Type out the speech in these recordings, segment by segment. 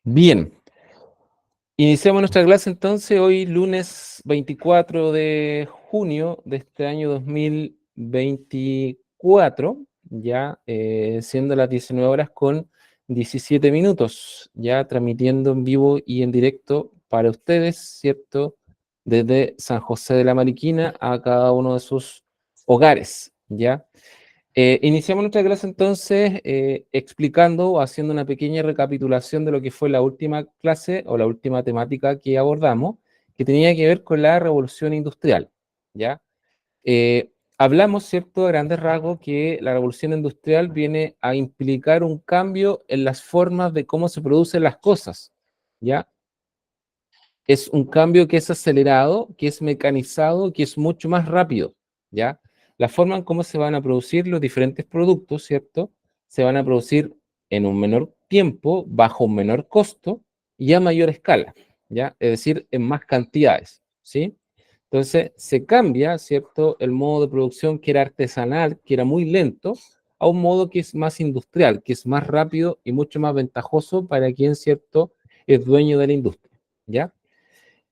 Bien, iniciamos nuestra clase entonces hoy lunes 24 de junio de este año 2024, ya siendo las 19 horas con 17 minutos, ya transmitiendo en vivo y en directo para ustedes, ¿cierto? Desde San José de la Mariquina a cada uno de sus hogares, ¿ya? Iniciamos nuestra clase entonces explicando o haciendo una pequeña recapitulación de lo que fue la última clase o la última temática que abordamos, que tenía que ver con la revolución industrial, ¿ya? Hablamos, ¿cierto?, a grandes rasgos, que la revolución industrial viene a implicar un cambio en las formas de cómo se producen las cosas, ¿ya? Es un cambio que es acelerado, que es mecanizado, que es mucho más rápido, ¿ya? La forma en cómo se van a producir los diferentes productos, ¿cierto? Se van a producir en un menor tiempo, bajo un menor costo y a mayor escala, ¿ya? Es decir, en más cantidades, ¿sí? Entonces, se cambia, ¿cierto?, el modo de producción que era artesanal, que era muy lento, a un modo que es más industrial, que es más rápido y mucho más ventajoso para quien, ¿cierto?, es dueño de la industria, ¿ya?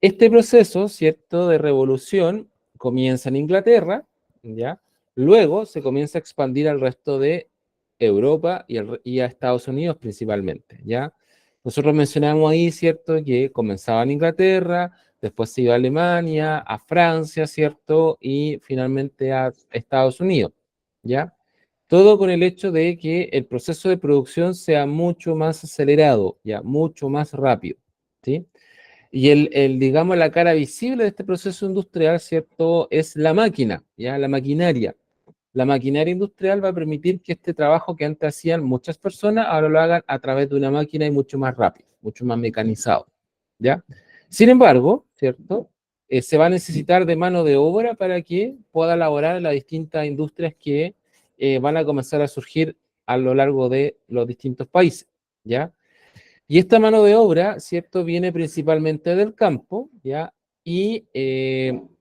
Este proceso, ¿cierto?, de revolución comienza en Inglaterra, ¿ya? Luego se comienza a expandir al resto de Europa y a Estados Unidos principalmente, ¿ya? Nosotros mencionamos ahí, ¿cierto?, que comenzaba en Inglaterra, después se iba a Alemania, a Francia, ¿cierto?, y finalmente a Estados Unidos, ¿ya? Todo con el hecho de que el proceso de producción sea mucho más acelerado, ¿ya? Mucho más rápido, ¿sí? Y digamos, la cara visible de este proceso industrial, ¿cierto?, es la máquina, ¿ya? La maquinaria. La maquinaria industrial va a permitir que este trabajo que antes hacían muchas personas, ahora lo hagan a través de una máquina y mucho más rápido, mucho más mecanizado, ¿ya? Sin embargo, ¿cierto? Se va a necesitar de mano de obra para que pueda elaborar en las distintas industrias que van a comenzar a surgir a lo largo de los distintos países, ¿ya? Y esta mano de obra, ¿cierto?, viene principalmente del campo, ¿ya? Y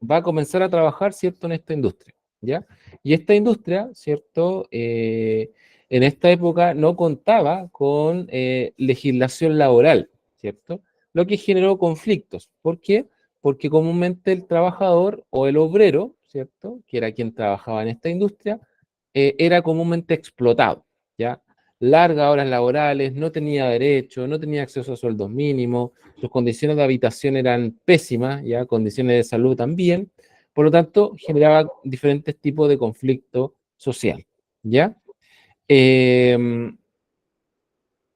va a comenzar a trabajar, ¿cierto?, en esta industria, ¿ya? Y esta industria, ¿cierto?, en esta época no contaba con legislación laboral, ¿cierto? Lo que generó conflictos. ¿Por qué? Porque comúnmente el trabajador o el obrero, ¿cierto?, que era quien trabajaba en esta industria, era comúnmente explotado, ¿ya? Largas horas laborales, no tenía derecho, no tenía acceso a sueldos mínimos, sus condiciones de habitación eran pésimas, ya condiciones de salud también, por lo tanto generaba diferentes tipos de conflicto social, ¿ya? Eh,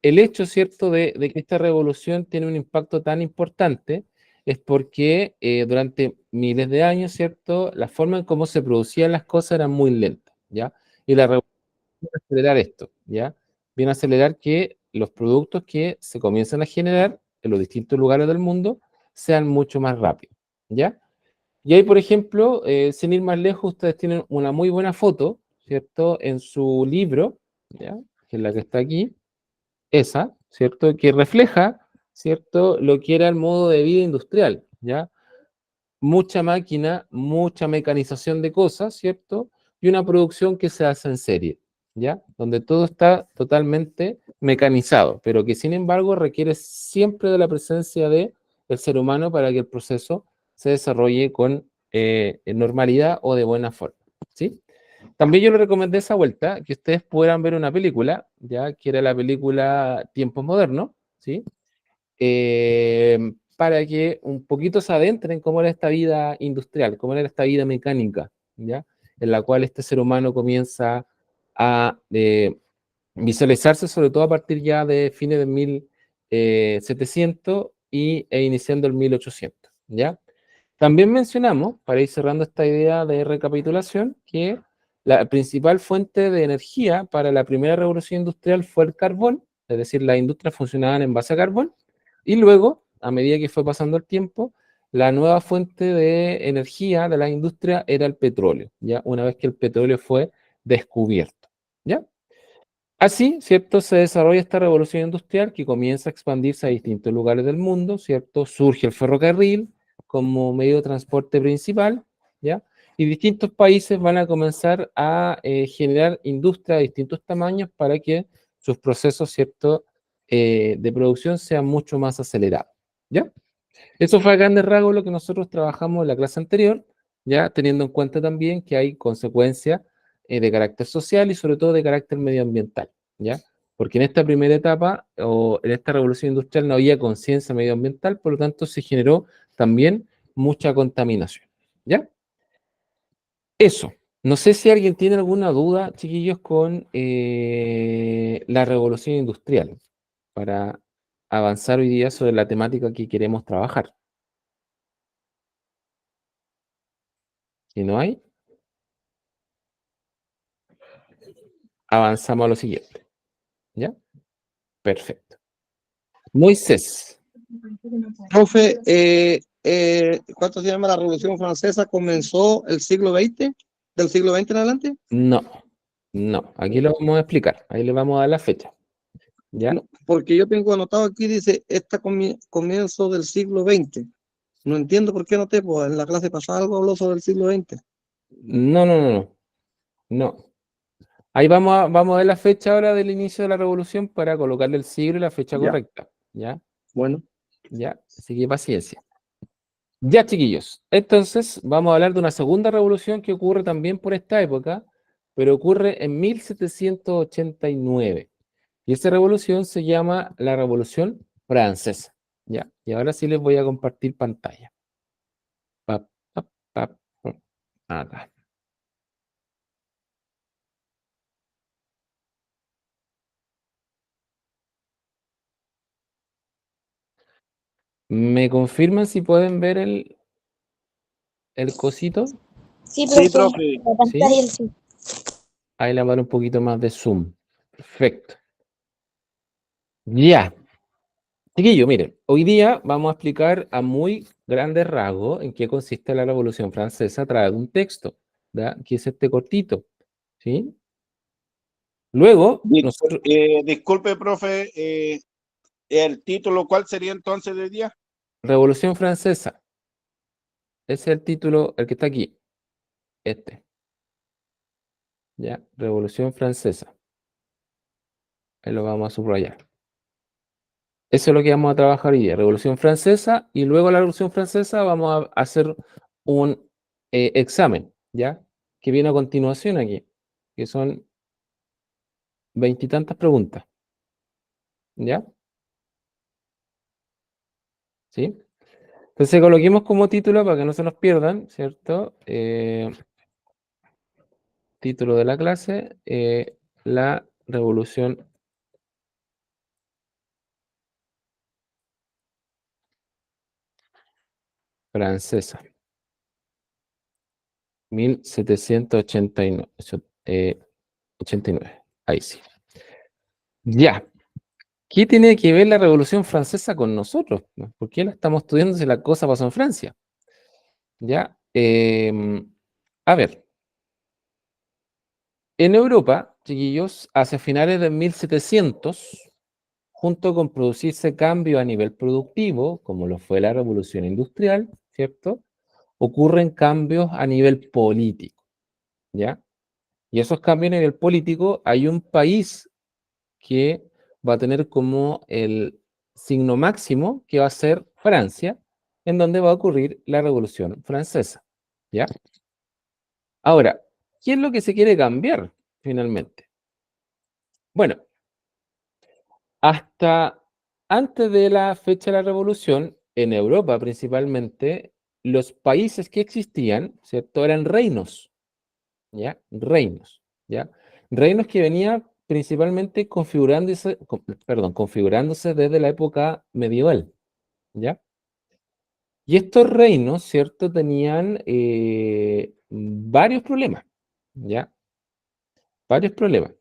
el hecho, ¿cierto?, de que esta revolución tiene un impacto tan importante es porque durante miles de años, ¿cierto?, la forma en cómo se producían las cosas era muy lenta, ¿ya? Y la revolución viene a acelerar esto, ¿ya? Viene a acelerar que los productos que se comienzan a generar en los distintos lugares del mundo sean mucho más rápidos, ¿ya? Y ahí, por ejemplo, sin ir más lejos, ustedes tienen una muy buena foto, ¿cierto?, en su libro, ¿ya?, que es la que está aquí, esa, ¿cierto?, que refleja, ¿cierto?, lo que era el modo de vida industrial, ¿ya? Mucha máquina, mucha mecanización de cosas, ¿cierto? Y una producción que se hace en serie, ¿ya? Donde todo está totalmente mecanizado, pero que sin embargo requiere siempre de la presencia de el ser humano para que el proceso se desarrolle con normalidad o de buena forma, ¿sí? También yo le recomendé esa vuelta, que ustedes puedan ver una película, ya que era la película Tiempos Modernos, ¿sí? Para que un poquito se adentren cómo era esta vida industrial, cómo era esta vida mecánica, ¿ya? En la cual este ser humano comienza a visualizarse, sobre todo a partir ya de fines de 1700 e iniciando el 1800, ¿ya? También mencionamos, para ir cerrando esta idea de recapitulación, que la principal fuente de energía para la primera revolución industrial fue el carbón, es decir, las industrias funcionaban en base a carbón, y luego, a medida que fue pasando el tiempo, la nueva fuente de energía de la industria era el petróleo, ¿ya? Una vez que el petróleo fue descubierto, ¿ya? Así, ¿cierto? Se desarrolla esta revolución industrial que comienza a expandirse a distintos lugares del mundo, ¿cierto? Surge el ferrocarril como medio de transporte principal, ¿ya? Y distintos países van a comenzar a generar industria de distintos tamaños para que sus procesos, ¿cierto? de producción sea mucho más acelerado, ¿ya? Eso fue a grandes rasgos lo que nosotros trabajamos en la clase anterior, ya teniendo en cuenta también que hay consecuencias de carácter social y sobre todo de carácter medioambiental, ¿ya? Porque en esta primera etapa o en esta revolución industrial no había conciencia medioambiental, por lo tanto se generó también mucha contaminación, ¿ya? Eso. No sé si alguien tiene alguna duda, chiquillos, con la revolución industrial para avanzar hoy día sobre la temática que queremos trabajar. Si no hay, avanzamos a lo siguiente. ¿Ya? Perfecto. Moisés. Profe, ¿cuánto se llama la Revolución Francesa? ¿Comenzó el siglo XX? ¿Del siglo XX en adelante? No, no. Aquí lo vamos a explicar. Ahí le vamos a dar la fecha. ¿Ya? No, porque yo tengo anotado aquí, dice, comienzo del siglo XX. No entiendo por qué noté, pues en la clase pasada algo habló sobre el siglo XX. No, no, no, no. No. Ahí vamos a ver la fecha ahora del inicio de la revolución para colocarle el siglo y la fecha Ya, correcta. ¿Ya? bueno. ¿Ya? Así que paciencia. Ya, chiquillos. Entonces, vamos a hablar de una segunda revolución que ocurre también por esta época, pero ocurre en 1789. Y esa revolución se llama la Revolución Francesa. ¿Ya? Y ahora sí les voy a compartir pantalla. Pa, pa, pa, pa. Acá. ¿Me confirman si pueden ver el cosito? Sí, Sí, profe, profe. la ¿Sí? pantalla sí. Ahí le voy a dar un poquito más de zoom. Perfecto. Ya. Chiquillo, miren, hoy día vamos a explicar a muy grandes rasgos en qué consiste la Revolución Francesa a través de un texto, ¿ya? Que es este cortito, ¿sí? Luego, nosotros, Disculpe, profe, el título, ¿cuál sería entonces de día? Revolución Francesa, ese es el título, el que está aquí, este, ¿ya? Revolución Francesa, ahí lo vamos a subrayar. Eso es lo que vamos a trabajar hoy día, Revolución Francesa, y luego la Revolución Francesa vamos a hacer un examen, ¿ya? Que viene a continuación aquí, que son veintitantas preguntas, ¿ya? ¿Sí? Entonces coloquemos como título para que no se nos pierdan, ¿cierto? Título de la clase, la Revolución Francesa, 1789. 89. Ahí sí. Ya. ¿Qué tiene que ver la Revolución Francesa con nosotros? ¿No? ¿Por qué la estamos estudiando si la cosa pasó en Francia? Ya. A ver, en Europa, chiquillos, hacia finales de 1700, junto con producirse cambios a nivel productivo, como lo fue la Revolución Industrial, ¿cierto? Ocurren cambios a nivel político, ¿ya? Y esos cambios a nivel político, hay un país que va a tener como el signo máximo, que va a ser Francia, en donde va a ocurrir la Revolución Francesa, ¿ya? Ahora, ¿qué es lo que se quiere cambiar finalmente? Bueno, hasta antes de la fecha de la Revolución, en Europa principalmente, los países que existían, ¿cierto? Eran reinos, ¿ya? Reinos, ¿ya? Reinos que venían principalmente configurándose desde la época medieval, ¿ya? Y estos reinos, ¿cierto? Tenían varios problemas, ¿ya? Varios problemas.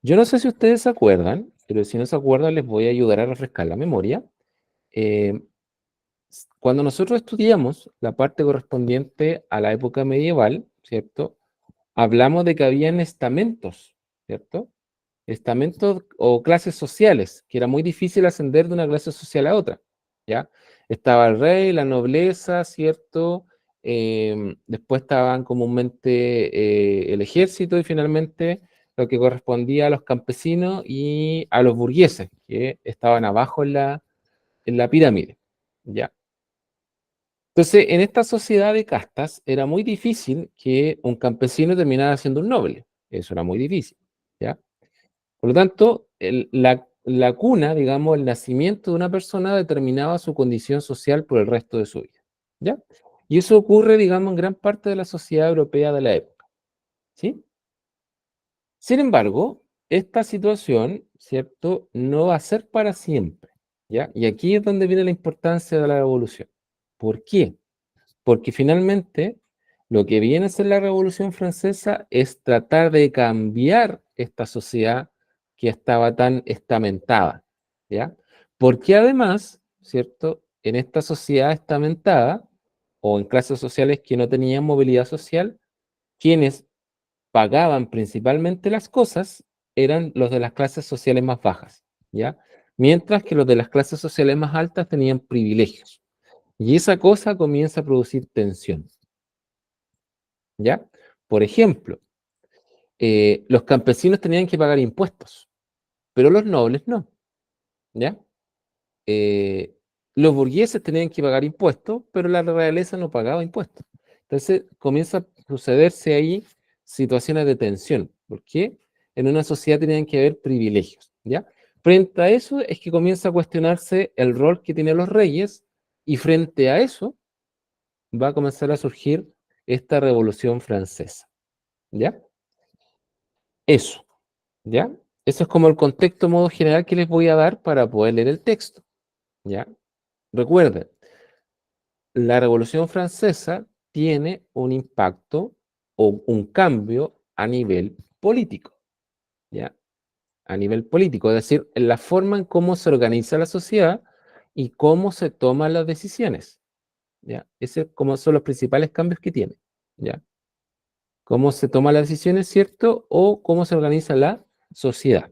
Yo no sé si ustedes se acuerdan, pero si no se acuerdan les voy a ayudar a refrescar la memoria. Eh, Cuando nosotros estudiamos la parte correspondiente a la época medieval, ¿cierto? Hablamos de que habían estamentos, ¿cierto? Estamentos o clases sociales, que era muy difícil ascender de una clase social a otra, ¿ya? Estaba el rey, la nobleza, ¿cierto? Después estaban comúnmente el ejército y finalmente lo que correspondía a los campesinos y a los burgueses, que estaban abajo en la pirámide, ¿ya? Entonces, en esta sociedad de castas era muy difícil que un campesino terminara siendo un noble. Eso era muy difícil, ¿ya? Por lo tanto, la cuna, digamos, el nacimiento de una persona determinaba su condición social por el resto de su vida, ¿ya? Y eso ocurre, digamos, en gran parte de la sociedad europea de la época, ¿sí? Sin embargo, esta situación, ¿cierto?, no va a ser para siempre, ¿ya? Y aquí es donde viene la importancia de la revolución. ¿Por qué? Porque finalmente lo que viene a ser la Revolución Francesa es tratar de cambiar esta sociedad que estaba tan estamentada, ¿ya? Porque además, ¿cierto? En esta sociedad estamentada, o en clases sociales que no tenían movilidad social, quienes pagaban principalmente las cosas eran los de las clases sociales más bajas, ¿ya? Mientras que los de las clases sociales más altas tenían privilegios. Y esa cosa comienza a producir tensión, ¿ya? Por ejemplo, los campesinos tenían que pagar impuestos, pero los nobles no, ¿ya? Eh, los burgueses tenían que pagar impuestos, pero la realeza no pagaba impuestos. Entonces comienza a sucederse ahí situaciones de tensión. ¿Por qué? En una sociedad tenían que haber privilegios, ¿ya? Frente a eso es que comienza a cuestionarse el rol que tienen los reyes y frente a eso va a comenzar a surgir esta Revolución Francesa, ¿ya? Eso, ¿ya? Eso es como el contexto modo general que les voy a dar para poder leer el texto, ¿ya? Recuerden, la Revolución Francesa tiene un impacto o un cambio a nivel político, ¿ya? A nivel político, es decir, en la forma en cómo se organiza la sociedad y cómo se toman las decisiones, ¿ya? Ese como son los principales cambios que tiene, ¿ya? Cómo se toman las decisiones, ¿cierto? O cómo se organiza la sociedad,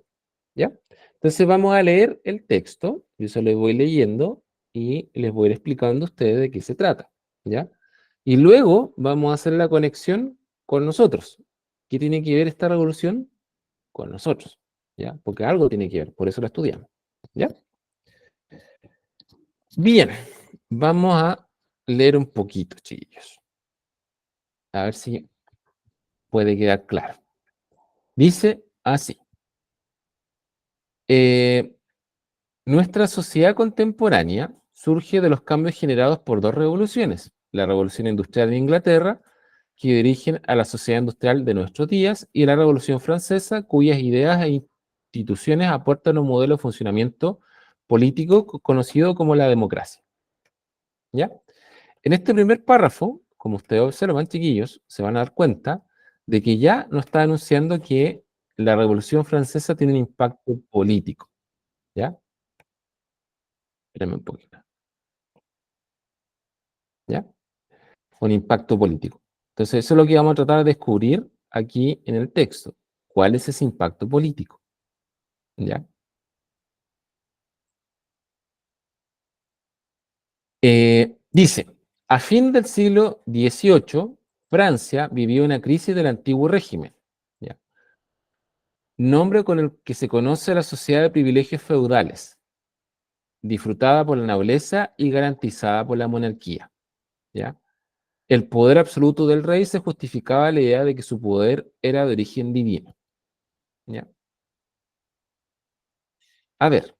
¿ya? Entonces vamos a leer el texto, yo se lo voy leyendo y les voy a ir explicando a ustedes de qué se trata, ¿ya? Y luego vamos a hacer la conexión con nosotros. ¿Qué tiene que ver esta revolución con nosotros? ¿Ya? Porque algo tiene que ver, por eso la estudiamos, ¿ya? Bien, vamos a leer un poquito, chiquillos. A ver si puede quedar claro. Dice así. Eh, Nuestra sociedad contemporánea surge de los cambios generados por dos revoluciones, la revolución industrial de Inglaterra, que dirigen a la sociedad industrial de nuestros días, y la revolución francesa, cuyas ideas e instituciones aportan un modelo de funcionamiento político conocido como la democracia. ¿Ya? En este primer párrafo, como ustedes observan, chiquillos, se van a dar cuenta de que ya nos está anunciando que la revolución francesa tiene un impacto político. ¿Ya? Espérenme un poquito. ¿Ya? Un impacto político. Entonces, eso es lo que vamos a tratar de descubrir aquí en el texto. ¿Cuál es ese impacto político? ¿Ya? Dice, a fin del siglo XVIII, Francia vivió una crisis del antiguo régimen, ¿ya? Nombre con el que se conoce a la sociedad de privilegios feudales, disfrutada por la nobleza y garantizada por la monarquía, ¿ya? El poder absoluto del rey se justificaba la idea de que su poder era de origen divino, ¿ya? A ver,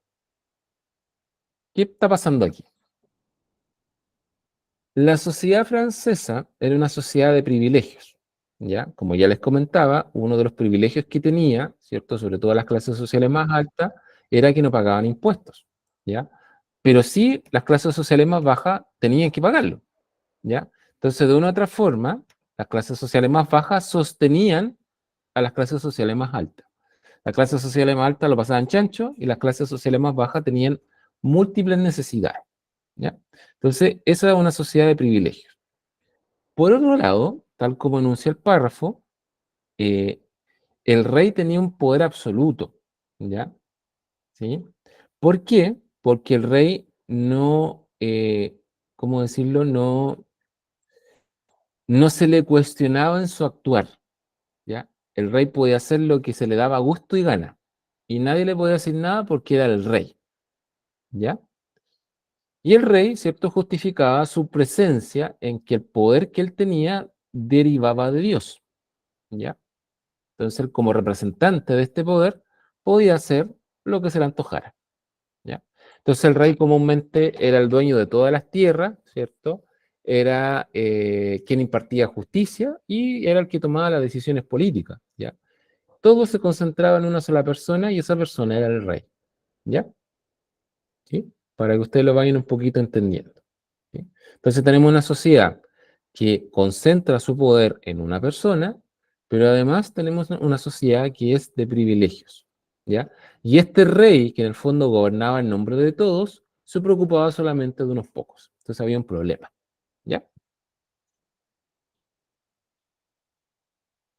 ¿qué está pasando aquí? La sociedad francesa era una sociedad de privilegios, ¿ya? Como ya les comentaba, uno de los privilegios que tenía, ¿cierto? Sobre todo las clases sociales más altas, era que no pagaban impuestos, ¿ya? Pero sí, las clases sociales más bajas tenían que pagarlo, ¿ya? Entonces, de una u otra forma, las clases sociales más bajas sostenían a las clases sociales más altas. Las clases sociales más altas lo pasaban chancho y las clases sociales más bajas tenían múltiples necesidades, ¿ya? Entonces, esa es una sociedad de privilegios. Por otro lado, tal como enuncia el párrafo, eh, el rey tenía un poder absoluto, ¿ya? ¿Sí? ¿Por qué? Porque el rey no, ¿cómo decirlo? No se le cuestionaba en su actuar, ¿ya? el rey podía hacer lo que se le daba gusto y gana. Y nadie le podía decir nada porque era el rey. ¿Ya? Y el rey, ¿cierto?, justificaba su presencia en que el poder que él tenía derivaba de Dios. ¿Ya? Entonces, él, como representante de este poder, podía hacer lo que se le antojara. ¿Ya? Entonces, el rey comúnmente era el dueño de todas las tierras, ¿cierto? Era quien impartía justicia y era el que tomaba las decisiones políticas. ¿Ya? Todo se concentraba en una sola persona y esa persona era el rey. ¿Ya? ¿Sí? Para que ustedes lo vayan un poquito entendiendo. ¿Sí? Entonces tenemos una sociedad que concentra su poder en una persona, pero además tenemos una sociedad que es de privilegios, ¿ya? Y este rey, que en el fondo gobernaba en nombre de todos, se preocupaba solamente de unos pocos. Entonces había un problema, ¿ya?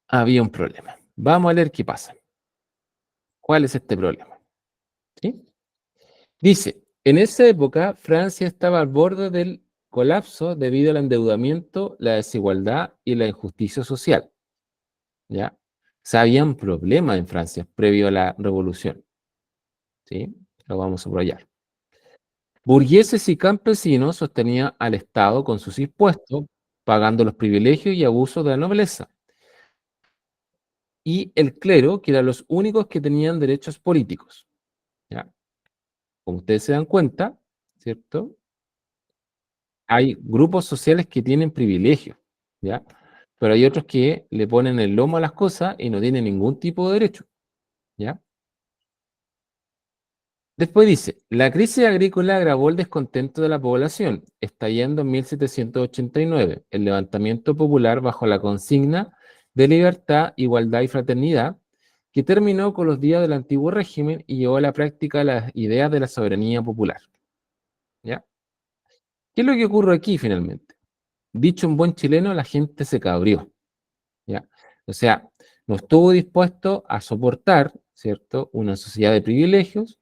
Había un problema. Vamos a ver qué pasa. ¿Cuál es este problema? ¿Sí? Dice, en esa época Francia estaba al borde del colapso debido al endeudamiento, la desigualdad y la injusticia social. ¿Ya? O sea, habían problemas en Francia previo a la revolución. ¿Sí? Lo vamos a subrayar. Burgueses y campesinos sostenían al Estado con sus impuestos, pagando los privilegios y abusos de la nobleza. Y el clero, que eran los únicos que tenían derechos políticos. ¿Ya? Como ustedes se dan cuenta, ¿cierto? Hay grupos sociales que tienen privilegios, ¿ya? Pero hay otros que le ponen el lomo a las cosas y no tienen ningún tipo de derecho, ¿ya? Después dice, la crisis agrícola agravó el descontento de la población, estallando en 1789, el levantamiento popular bajo la consigna de libertad, igualdad y fraternidad, que terminó con los días del antiguo régimen y llevó a la práctica las ideas de la soberanía popular, ¿ya? ¿Qué es lo que ocurre aquí finalmente? Dicho en buen chileno, la gente se cabrió, ¿ya? O sea, no estuvo dispuesto a soportar, ¿cierto?, una sociedad de privilegios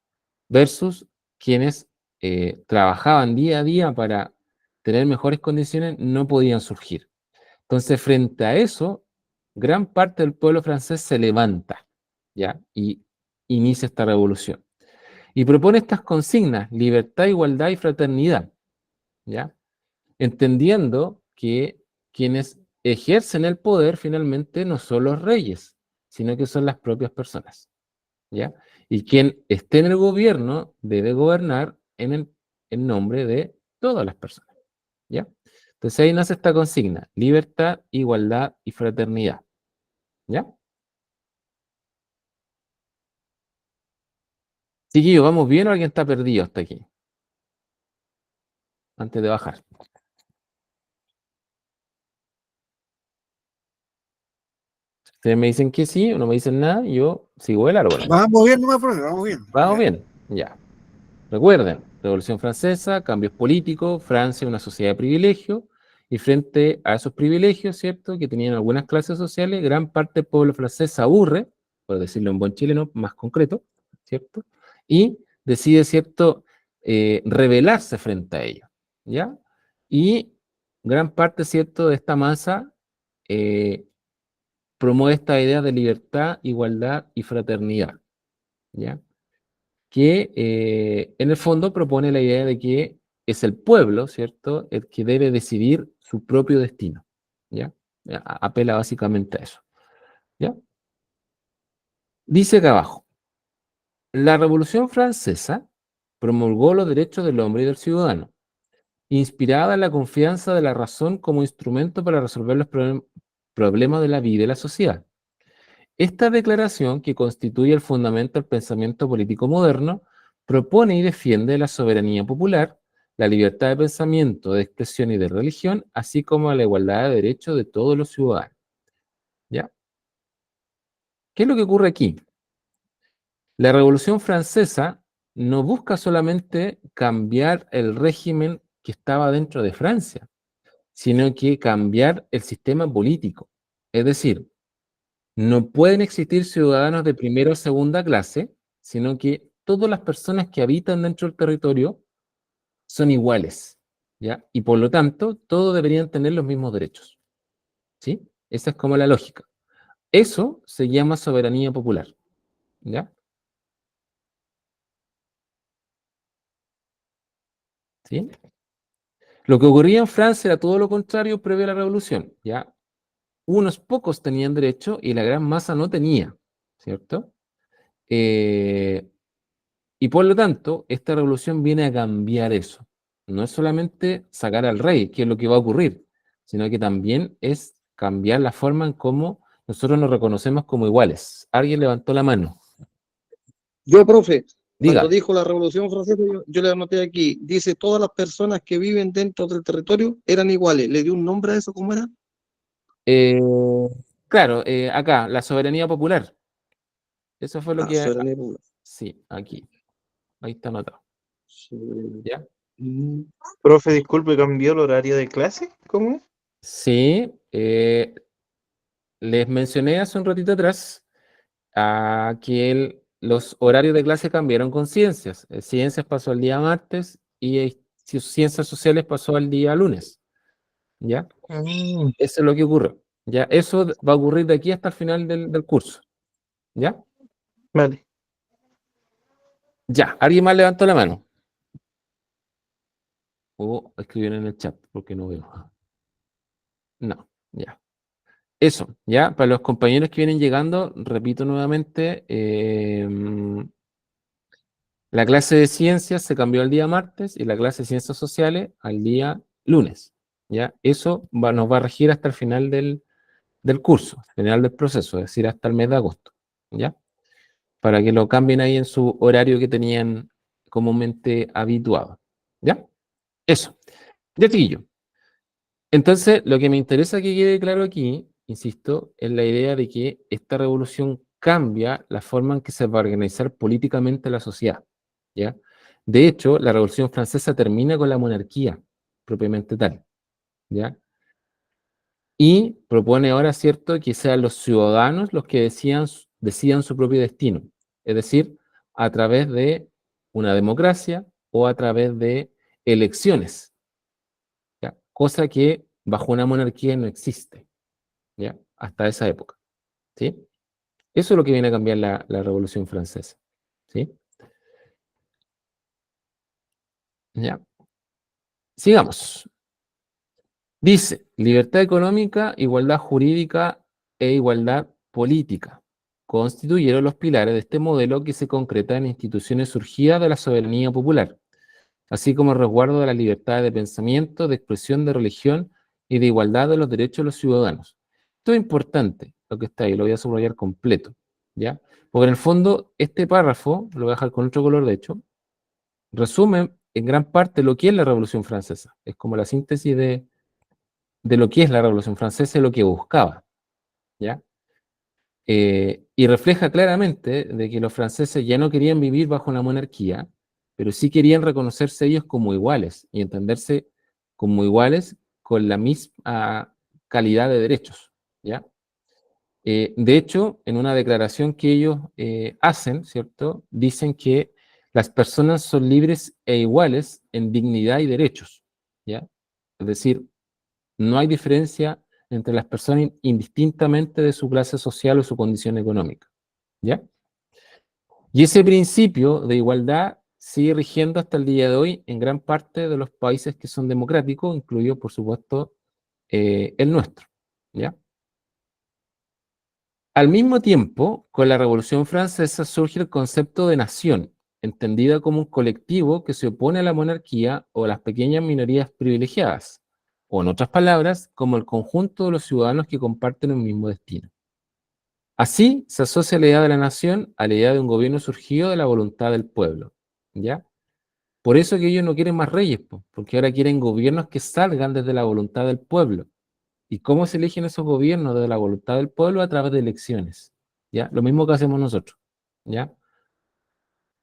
versus quienes trabajaban día a día para tener mejores condiciones, no podían surgir. Entonces, frente a eso, gran parte del pueblo francés se levanta, ¿ya? Y inicia esta revolución. Y propone estas consignas, libertad, igualdad y fraternidad, ¿ya? Entendiendo que quienes ejercen el poder finalmente no son los reyes, sino que son las propias personas, ¿ya? Y quien esté en el gobierno debe gobernar en nombre de todas las personas, ¿ya? Entonces ahí nace esta consigna, libertad, igualdad y fraternidad, ¿ya? Chiquillos, ¿vamos bien o alguien está perdido hasta aquí? Antes de bajar. Ustedes me dicen que sí o no me dicen nada, y yo sigo el árbol. Vamos bien, nomás, profe, vamos bien. ¿Vamos bien? Ya. Recuerden, Revolución Francesa, cambios políticos, Francia una sociedad de privilegio, y frente a esos privilegios, ¿cierto?, que tenían algunas clases sociales, gran parte del pueblo francés se aburre, por decirlo en buen chileno, más concreto, ¿cierto? Y decide, ¿cierto?, rebelarse frente a ello, ¿ya? Y gran parte, ¿cierto?, de esta masa promueve esta idea de libertad, igualdad y fraternidad, ¿ya? Que en el fondo propone la idea de que es el pueblo, ¿cierto?, el que debe decidir su propio destino, ¿ya? Apela básicamente a eso, ¿ya? Dice acá abajo, la Revolución Francesa promulgó los derechos del hombre y del ciudadano, inspirada en la confianza de la razón como instrumento para resolver los problemas de la vida y la sociedad. Esta declaración, que constituye el fundamento del pensamiento político moderno, propone y defiende la soberanía popular, la libertad de pensamiento, de expresión y de religión, así como la igualdad de derechos de todos los ciudadanos. ¿Ya? ¿Qué es lo que ocurre aquí? La Revolución Francesa no busca solamente cambiar el régimen que estaba dentro de Francia, sino que cambiar el sistema político. Es decir, no pueden existir ciudadanos de primera o segunda clase, sino que todas las personas que habitan dentro del territorio son iguales, ¿ya? Y por lo tanto, todos deberían tener los mismos derechos, ¿sí? Esa es como la lógica. Eso se llama soberanía popular, ¿ya? ¿Sí? Lo que ocurría en Francia era todo lo contrario previo a la revolución, ¿ya? Unos pocos tenían derecho y la gran masa no tenía, ¿cierto? Y por lo tanto, esta revolución viene a cambiar eso. No es solamente sacar al rey, que es lo que va a ocurrir, sino que también es cambiar la forma en cómo nosotros nos reconocemos como iguales. Alguien levantó la mano. Yo, profe, cuando Diga. dijo la Revolución Francesa, yo le anoté aquí, dice, todas las personas que viven dentro del territorio eran iguales. ¿Le dio un nombre a eso? ¿Cómo era? Eh, claro, acá, la soberanía popular. Eso fue lo Ah, que... soberanía popular. Sí, aquí. Ahí está anotado. ¿Ya? Mm. Profe, disculpe, ¿cambió el horario de clase? ¿Cómo? Sí, les mencioné hace un ratito atrás que los horarios de clase cambiaron con ciencias. Ciencias pasó al día martes y ciencias sociales pasó al día lunes. ¿Ya? Mm, Eso es lo que ocurre. ¿Ya? Eso va a ocurrir de aquí hasta el final del curso. ¿Ya? vale. Ya. ¿Alguien más levantó la mano? O escribieron en el chat, porque no veo. No, ya. Eso, ya. Para los compañeros que vienen llegando, repito nuevamente, la clase de ciencias se cambió al día martes y la clase de ciencias sociales al día lunes. ¿Ya? Eso nos va a regir hasta el final del curso, final del proceso, es decir, hasta el mes de agosto. ¿Ya? Para que lo cambien ahí en su horario que tenían comúnmente habituado. ¿Ya? Eso. Ya, chiquillo. Entonces, lo que me interesa que quede claro aquí, insisto, es la idea de que esta revolución cambia la forma en que se va a organizar políticamente la sociedad, ¿ya? De hecho, la Revolución Francesa termina con la monarquía, propiamente tal, ¿ya? Y propone ahora, ¿cierto?, que sean los ciudadanos los que decidan su propio destino, es decir, a través de una democracia o a través de elecciones, ¿ya? Cosa que bajo una monarquía no existe, ¿ya? Hasta esa época, ¿sí? Eso es lo que viene a cambiar la Revolución Francesa, ¿sí? ¿Ya? Sigamos. Dice, libertad económica, igualdad jurídica e igualdad política constituyeron los pilares de este modelo que se concreta en instituciones surgidas de la soberanía popular, así como el resguardo de la libertad de pensamiento, de expresión, de religión y de igualdad de los derechos de los ciudadanos. Esto es importante, lo que está ahí, lo voy a subrayar completo, ¿ya? Porque en el fondo, este párrafo, lo voy a dejar con otro color de hecho, resume en gran parte lo que es la Revolución Francesa. Es como la síntesis de lo que es la Revolución Francesa y lo que buscaba, ¿ya? Y refleja claramente de que los franceses ya no querían vivir bajo una monarquía, pero sí querían reconocerse ellos como iguales y entenderse como iguales con la misma calidad de derechos, ¿ya? De hecho, en una declaración que ellos hacen, ¿cierto? Dicen que las personas son libres e iguales en dignidad y derechos, ¿ya? Es decir, no hay diferencia entre las personas indistintamente de su clase social o su condición económica, ¿ya? Y ese principio de igualdad sigue rigiendo hasta el día de hoy en gran parte de los países que son democráticos, incluido, por supuesto, el nuestro, ¿ya? Al mismo tiempo, con la Revolución Francesa surge el concepto de nación, entendida como un colectivo que se opone a la monarquía o a las pequeñas minorías privilegiadas, o en otras palabras, como el conjunto de los ciudadanos que comparten un mismo destino. Así se asocia la idea de la nación a la idea de un gobierno surgido de la voluntad del pueblo, ¿ya? Por eso que ellos no quieren más reyes, porque ahora quieren gobiernos que salgan desde la voluntad del pueblo. ¿Y cómo se eligen esos gobiernos de la voluntad del pueblo? A través de elecciones, ¿ya? Lo mismo que hacemos nosotros, ¿ya?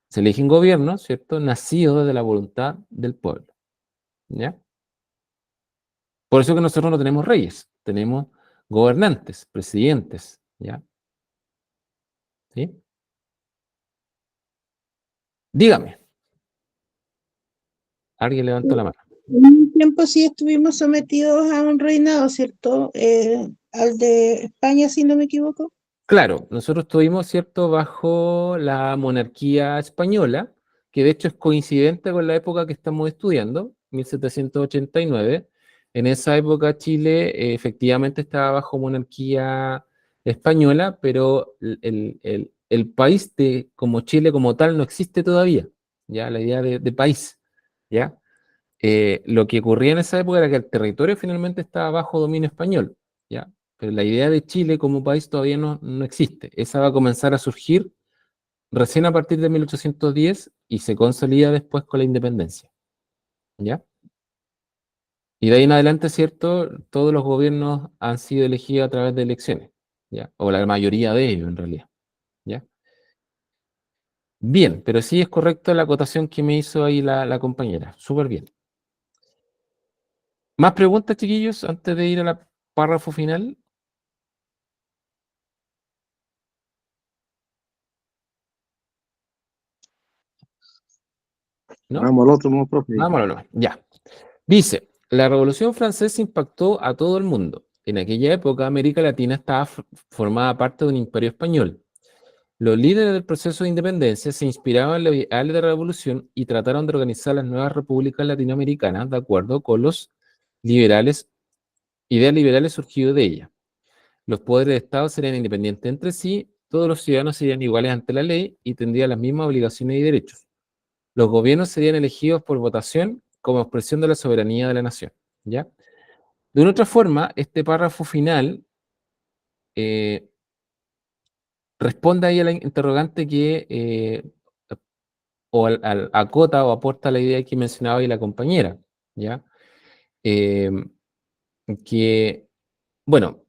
Se eligen gobiernos, ¿cierto? Nacidos de la voluntad del pueblo, ¿ya? Por eso que nosotros no tenemos reyes, tenemos gobernantes, presidentes, ¿ya? ¿Sí? Dígame, alguien levantó la mano. Un tiempo sí estuvimos sometidos a un reinado, ¿cierto? Al de España, si no me equivoco. Claro, nosotros estuvimos, ¿cierto?, bajo la monarquía española, que de hecho es coincidente con la época que estamos estudiando, 1789. En esa época Chile efectivamente estaba bajo monarquía española, pero el país como Chile como tal no existe todavía, ¿ya? La idea de país, ¿ya? Lo que ocurría en esa época era que el territorio finalmente estaba bajo dominio español, ¿ya? Pero la idea de Chile como país todavía no existe. Esa va a comenzar a surgir recién a partir de 1810 y se consolida después con la independencia, ¿ya? Y de ahí en adelante, ¿cierto? Todos los gobiernos han sido elegidos a través de elecciones, ¿ya? O la mayoría de ellos, en realidad, ¿ya? Bien, pero sí es correcta la acotación que me hizo ahí la compañera. Súper bien. ¿Más preguntas, chiquillos, antes de ir al párrafo final? ¿No? Vamos al otro, no, profe. Vámonos, ya. Dice, la Revolución Francesa impactó a todo el mundo. En aquella época, América Latina estaba formada parte de un imperio español. Los líderes del proceso de independencia se inspiraban en los ideales de la revolución y trataron de organizar las nuevas repúblicas latinoamericanas de acuerdo con los liberales, ideas liberales surgidos de ella. Los poderes de Estado serían independientes entre sí, todos los ciudadanos serían iguales ante la ley y tendrían las mismas obligaciones y derechos. Los gobiernos serían elegidos por votación como expresión de la soberanía de la nación, ¿ya? De una otra forma, este párrafo final eh, responde ahí a la interrogante que acota o aporta la idea que mencionaba ahí la compañera, ¿ya? Eh, que, bueno,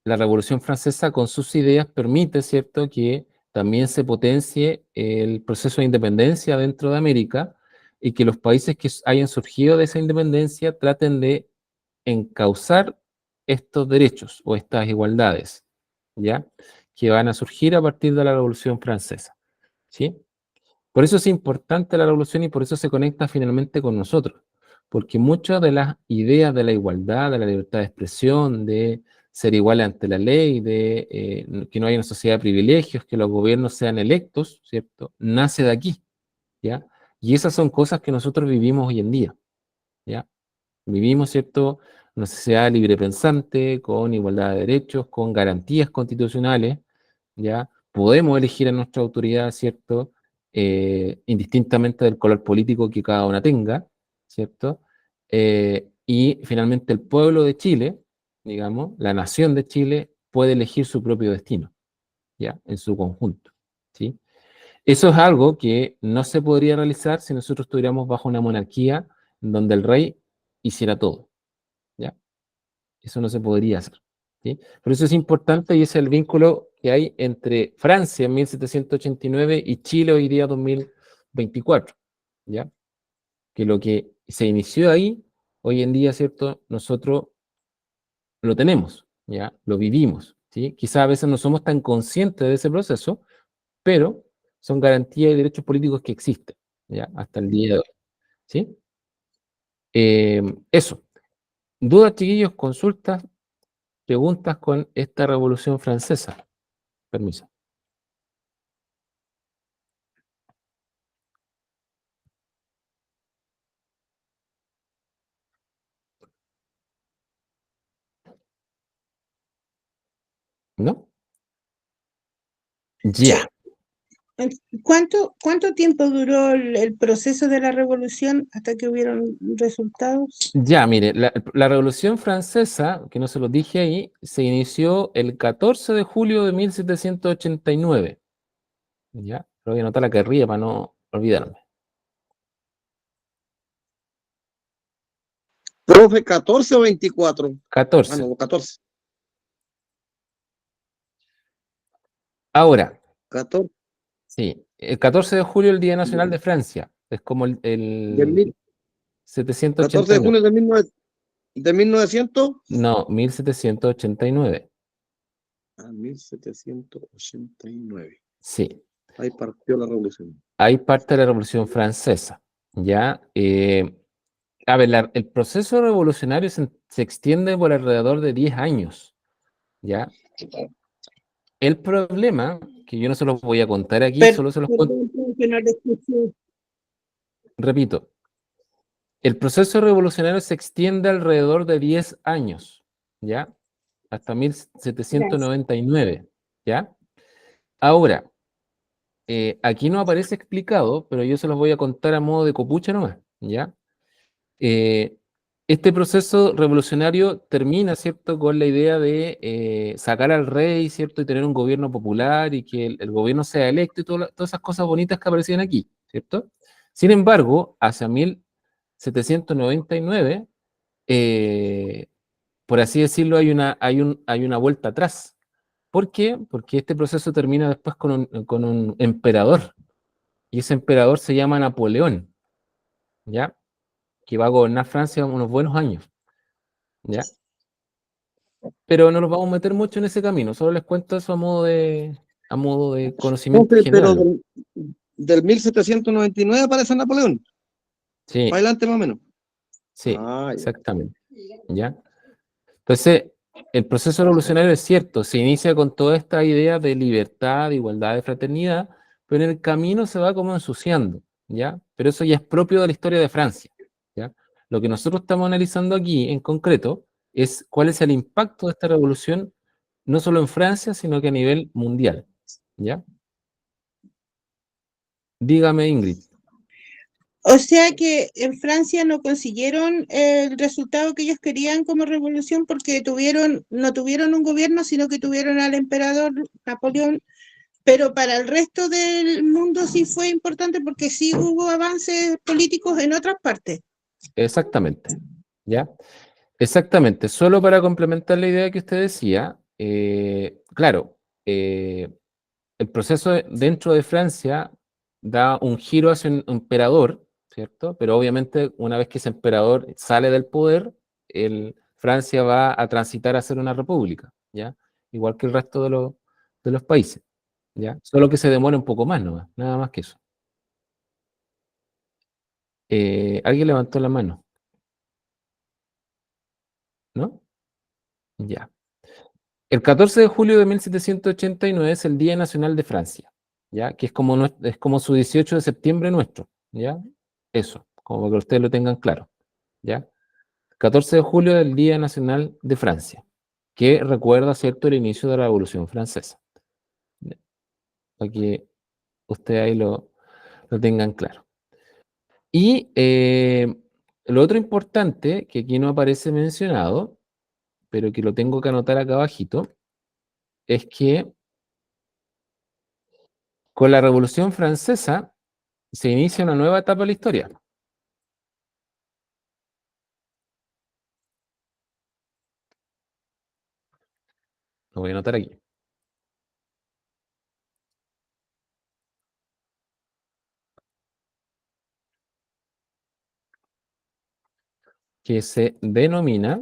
la Revolución Francesa con sus ideas permite, ¿cierto?, que también se potencie el proceso de independencia dentro de América y que los países que hayan surgido de esa independencia traten de encauzar estos derechos o estas igualdades, ¿ya? Que van a surgir a partir de la Revolución Francesa, ¿sí? Por eso es importante la revolución y por eso se conecta finalmente con nosotros, porque muchas de las ideas de la igualdad, de la libertad de expresión, de ser iguales ante la ley, de que no haya una sociedad de privilegios, que los gobiernos sean electos, ¿cierto? Nace de aquí, ¿ya? Y esas son cosas que nosotros vivimos hoy en día, ¿ya? Vivimos, ¿cierto? Una sociedad libre pensante, con igualdad de derechos, con garantías constitucionales, ¿ya? Podemos elegir a nuestra autoridad, ¿cierto? Indistintamente del color político que cada una tenga, ¿cierto? Y finalmente el pueblo de Chile, digamos, la nación de Chile, puede elegir su propio destino, ¿ya? En su conjunto, ¿sí? Eso es algo que no se podría realizar si nosotros estuviéramos bajo una monarquía donde el rey hiciera todo, ¿ya? Eso no se podría hacer, ¿sí? Por eso es importante y es el vínculo que hay entre Francia en 1789 y Chile hoy día 2024, ¿ya? Que lo que se inició ahí, hoy en día, ¿cierto? Nosotros lo tenemos, ¿ya? Lo vivimos, ¿sí? Quizás a veces no somos tan conscientes de ese proceso, pero son garantías y derechos políticos que existen, ¿ya? Hasta el día de hoy, ¿sí? Eso. ¿Dudas, chiquillos? ¿Consultas? ¿Preguntas con esta Revolución Francesa? Permiso. ¿No? Ya, ¿Cuánto tiempo duró el proceso de la revolución hasta que hubieron resultados? ya, mire, la Revolución Francesa, que no se lo dije ahí, se inició el 14 de julio de 1789. Ya, lo voy a anotar la carrilla para no olvidarme. Profe, 14 o 24. Ah, 14. no, 14. Ahora, 14 sí, el 14 de julio es el Día Nacional de Francia. Es como de el mil- 14 de 789. junio de 1900 No, 1789. a 1789. Sí. Ahí partió la revolución. Hay parte de la Revolución Francesa, ¿ya? A ver, el proceso revolucionario se extiende por alrededor de 10 años, ¿ya? El problema, que yo no se los voy a contar aquí, Per- solo se los cuento, Perdón, que no le escuché. repito, el proceso revolucionario se extiende alrededor de 10 años, ¿ya? Hasta Gracias. 1799, ¿ya? Ahora, aquí no aparece explicado, pero yo se los voy a contar a modo de copucha nomás, ¿ya? Eh, este proceso revolucionario termina, ¿cierto?, con la idea de sacar al rey, ¿cierto?, y tener un gobierno popular y que el gobierno sea electo y todas esas cosas bonitas que aparecían aquí, ¿cierto? Sin embargo, hacia 1799, eh, por así decirlo, hay una vuelta atrás. ¿Por qué? Porque este proceso termina después con un emperador, y ese emperador se llama Napoleón, ¿ya? Que va a gobernar Francia unos buenos años, ¿ya? Pero no nos vamos a meter mucho en ese camino, solo les cuento eso a modo de conocimiento Profe, pero general. del 1799 aparece Napoleón, Sí, para adelante más o menos. sí, Ah, ya. exactamente, ¿ya? Entonces, el proceso revolucionario es cierto, se inicia con toda esta idea de libertad, de igualdad, de fraternidad, pero en el camino se va como ensuciando, ¿ya? Pero eso ya es propio de la historia de Francia, ¿ya? Lo que nosotros estamos analizando aquí en concreto es cuál es el impacto de esta revolución, no solo en Francia, sino que a nivel mundial, ¿ya? Dígame, Ingrid. O sea que en Francia no consiguieron el resultado que ellos querían como revolución porque no tuvieron un gobierno, sino que tuvieron al emperador Napoleón, pero para el resto del mundo sí fue importante porque sí hubo avances políticos en otras partes. Exactamente, ¿ya? Exactamente, solo para complementar la idea que usted decía, claro, el proceso dentro de Francia da un giro hacia un emperador, ¿cierto? Pero obviamente una vez que ese emperador sale del poder, Francia va a transitar a ser una república, ¿ya? Igual que el resto de los países, ¿ya? Solo que se demora un poco más, ¿no? Nada más que eso. ¿Alguien levantó la mano? ¿No? Ya. El 14 de julio de 1789 es el Día Nacional de Francia, ¿ya? Que es como, es como su 18 de septiembre nuestro, ¿ya? Eso, como para que ustedes lo tengan claro, ¿ya? 14 de julio es el Día Nacional de Francia, que recuerda, ¿cierto?, el inicio de la Revolución Francesa, ¿ya? Para que ustedes ahí lo tengan claro. Y lo otro importante, que aquí no aparece mencionado, pero que lo tengo que anotar acá abajito, es que con la Revolución Francesa se inicia una nueva etapa de la historia. Lo voy a anotar aquí. Que se denomina,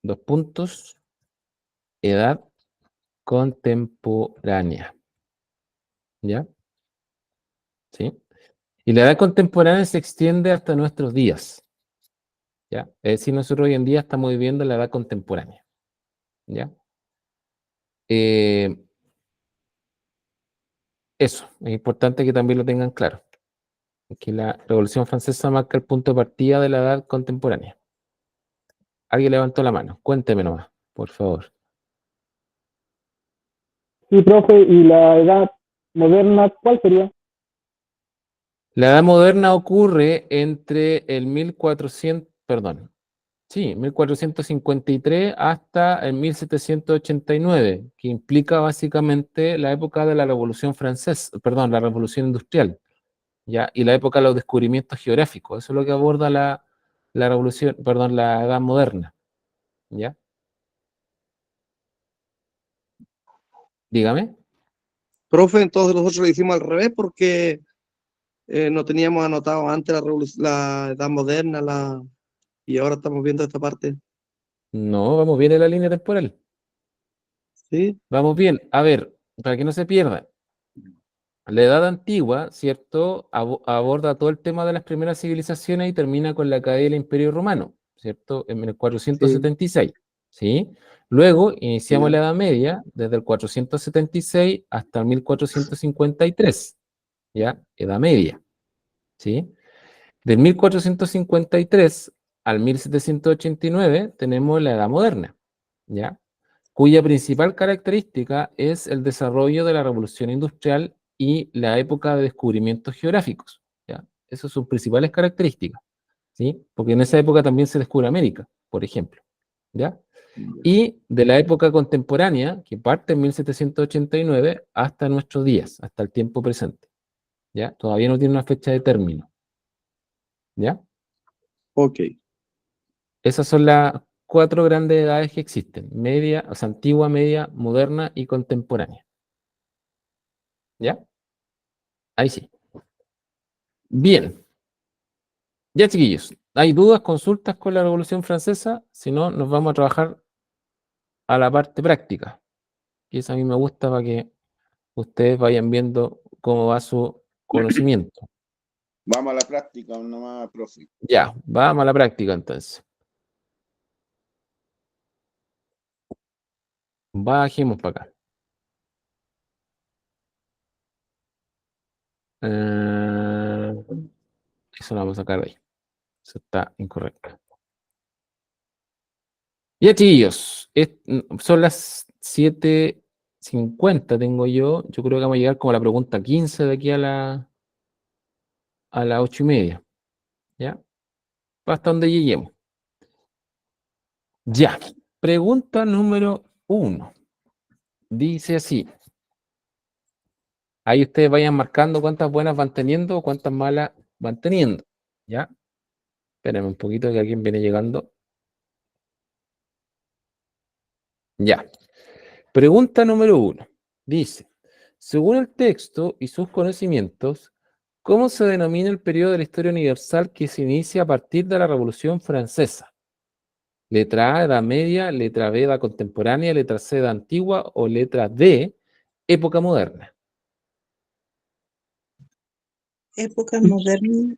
dos puntos, edad contemporánea. ¿Ya? ¿Sí? Y la edad contemporánea se extiende hasta nuestros días. ¿Ya? Es decir, nosotros hoy en día estamos viviendo la edad contemporánea. ¿Ya? Eh, Eso, es importante que también lo tengan claro. Que la Revolución Francesa marca el punto de partida de la edad contemporánea. Alguien levantó la mano. Cuénteme nomás, por favor. Sí, profe, ¿y la edad moderna cuál sería? La edad moderna ocurre entre el 1400, perdón, sí, 1453 hasta el 1789, que implica básicamente la época de la Revolución Francesa, perdón, la Revolución Industrial, ¿ya? Y la época de los descubrimientos geográficos. Eso es lo que aborda la revolución, perdón, la edad moderna, ¿ya? Dígame. Profe, entonces nosotros lo hicimos al revés porque no teníamos anotado antes la edad moderna, y ahora estamos viendo esta parte. No, vamos bien en la línea temporal. ¿Sí? Vamos bien. A ver, para que no se pierda. La Edad Antigua, ¿cierto? Aborda todo el tema de las primeras civilizaciones y termina con la caída del Imperio Romano, ¿cierto? En el Sí. 476, ¿sí? Luego iniciamos Ya. la Edad Media desde el 476 hasta el 1453, ¿ya? Edad Media, ¿sí? Del 1453 al 1789 tenemos la Edad Moderna, ¿ya? Cuya principal característica es el desarrollo de la revolución industrial y la época de descubrimientos geográficos, ¿ya? Esas son sus principales características, ¿sí? Porque en esa época también se descubre América, por ejemplo, ¿ya? Y de la época contemporánea, que parte en 1789 hasta nuestros días, hasta el tiempo presente, ¿ya? Todavía no tiene una fecha de término, ¿ya? Ok. Esas son las 4 grandes edades que existen: media, o sea, antigua, media, moderna y contemporánea. ¿Ya? Ahí sí. Bien. Ya, chiquillos, ¿hay dudas, consultas con la Revolución Francesa? Si no, nos vamos a trabajar a la parte práctica, que esa a mí me gusta para que ustedes vayan viendo cómo va su conocimiento. Vamos a la práctica nomás, profe. Ya, vamos a la práctica entonces. Bajemos para acá. Eso lo vamos a sacar de ahí. Eso está incorrecto. Ya, chiquillos, son las 7:50 tengo yo. Yo creo que vamos a llegar como a la pregunta 15 de aquí a las 8:30. ¿Ya? Hasta donde lleguemos. Ya. Pregunta número 1. Dice así. Ahí ustedes vayan marcando cuántas buenas van teniendo o cuántas malas van teniendo. ¿Ya? Espérenme un poquito que alguien viene llegando. Ya. Pregunta número 1. Dice, según el texto y sus conocimientos, ¿cómo se denomina el periodo de la historia universal que se inicia a partir de la Revolución Francesa? Letra A, Edad Media; letra B, Edad Contemporánea; letra C, Edad Antigua; o letra D, Época Moderna. Época moderna.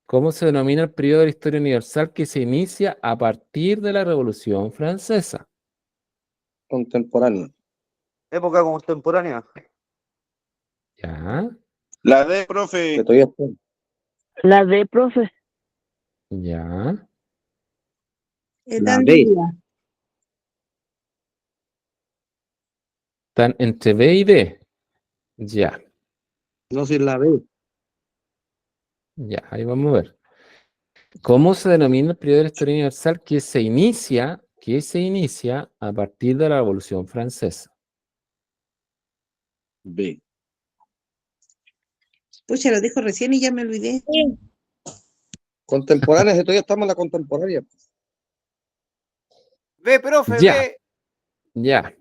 ¿Cómo se denomina el periodo de la historia universal que se inicia a partir de la Revolución Francesa? Contemporáneo. Época contemporánea. Ya, La D, Que profe. todavía está. La D, profe. ya. Edad La B. Media. Están entre B y D. Ya, No sé, la B. ya, ahí vamos a ver. ¿Cómo se denomina el periodo de la historia universal que se inicia a partir de la Revolución Francesa? B. Pucha, lo dijo recién y ya me olvidé. Contemporánea, que todavía estamos en la contemporánea. Ve, profe, Ya, ve. ya.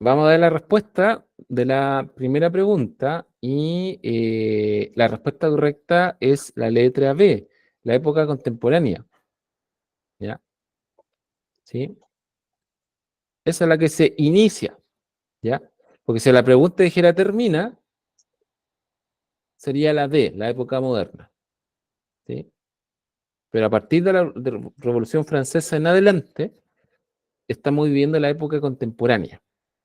Vamos a ver la respuesta de la primera pregunta y la respuesta correcta es la letra B, la época contemporánea. ¿Ya? ¿Sí? Esa es la que se inicia. ¿Ya? Porque si la pregunta dijera termina, sería la D, la época moderna. ¿Sí? Pero a partir de la Revolución Francesa en adelante, estamos viviendo la época contemporánea.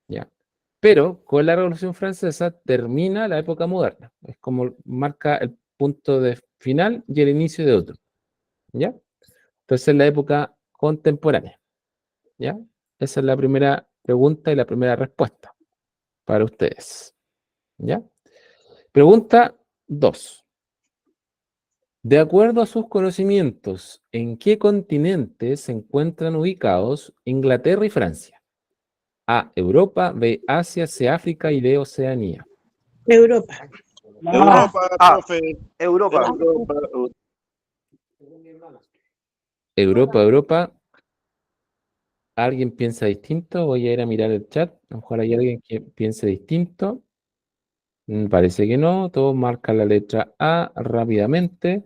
¿Ya? Pero con la Revolución Francesa termina la época moderna. Es como marca el punto de final y el inicio de otro. ¿Ya? Entonces la época contemporánea. ¿Ya? Esa es la primera pregunta y la primera respuesta para ustedes. ¿Ya? Pregunta 2. De acuerdo a sus conocimientos, ¿en qué continentes se encuentran ubicados Inglaterra y Francia? A, Europa; B, Asia; C, África; y D, Oceanía. Europa. Europa, profe. Europa. Europa. Europa. ¿Alguien piensa distinto? Voy a ir a mirar el chat. A lo mejor hay alguien que piense distinto. Parece que no. Todos marcan la letra A rápidamente.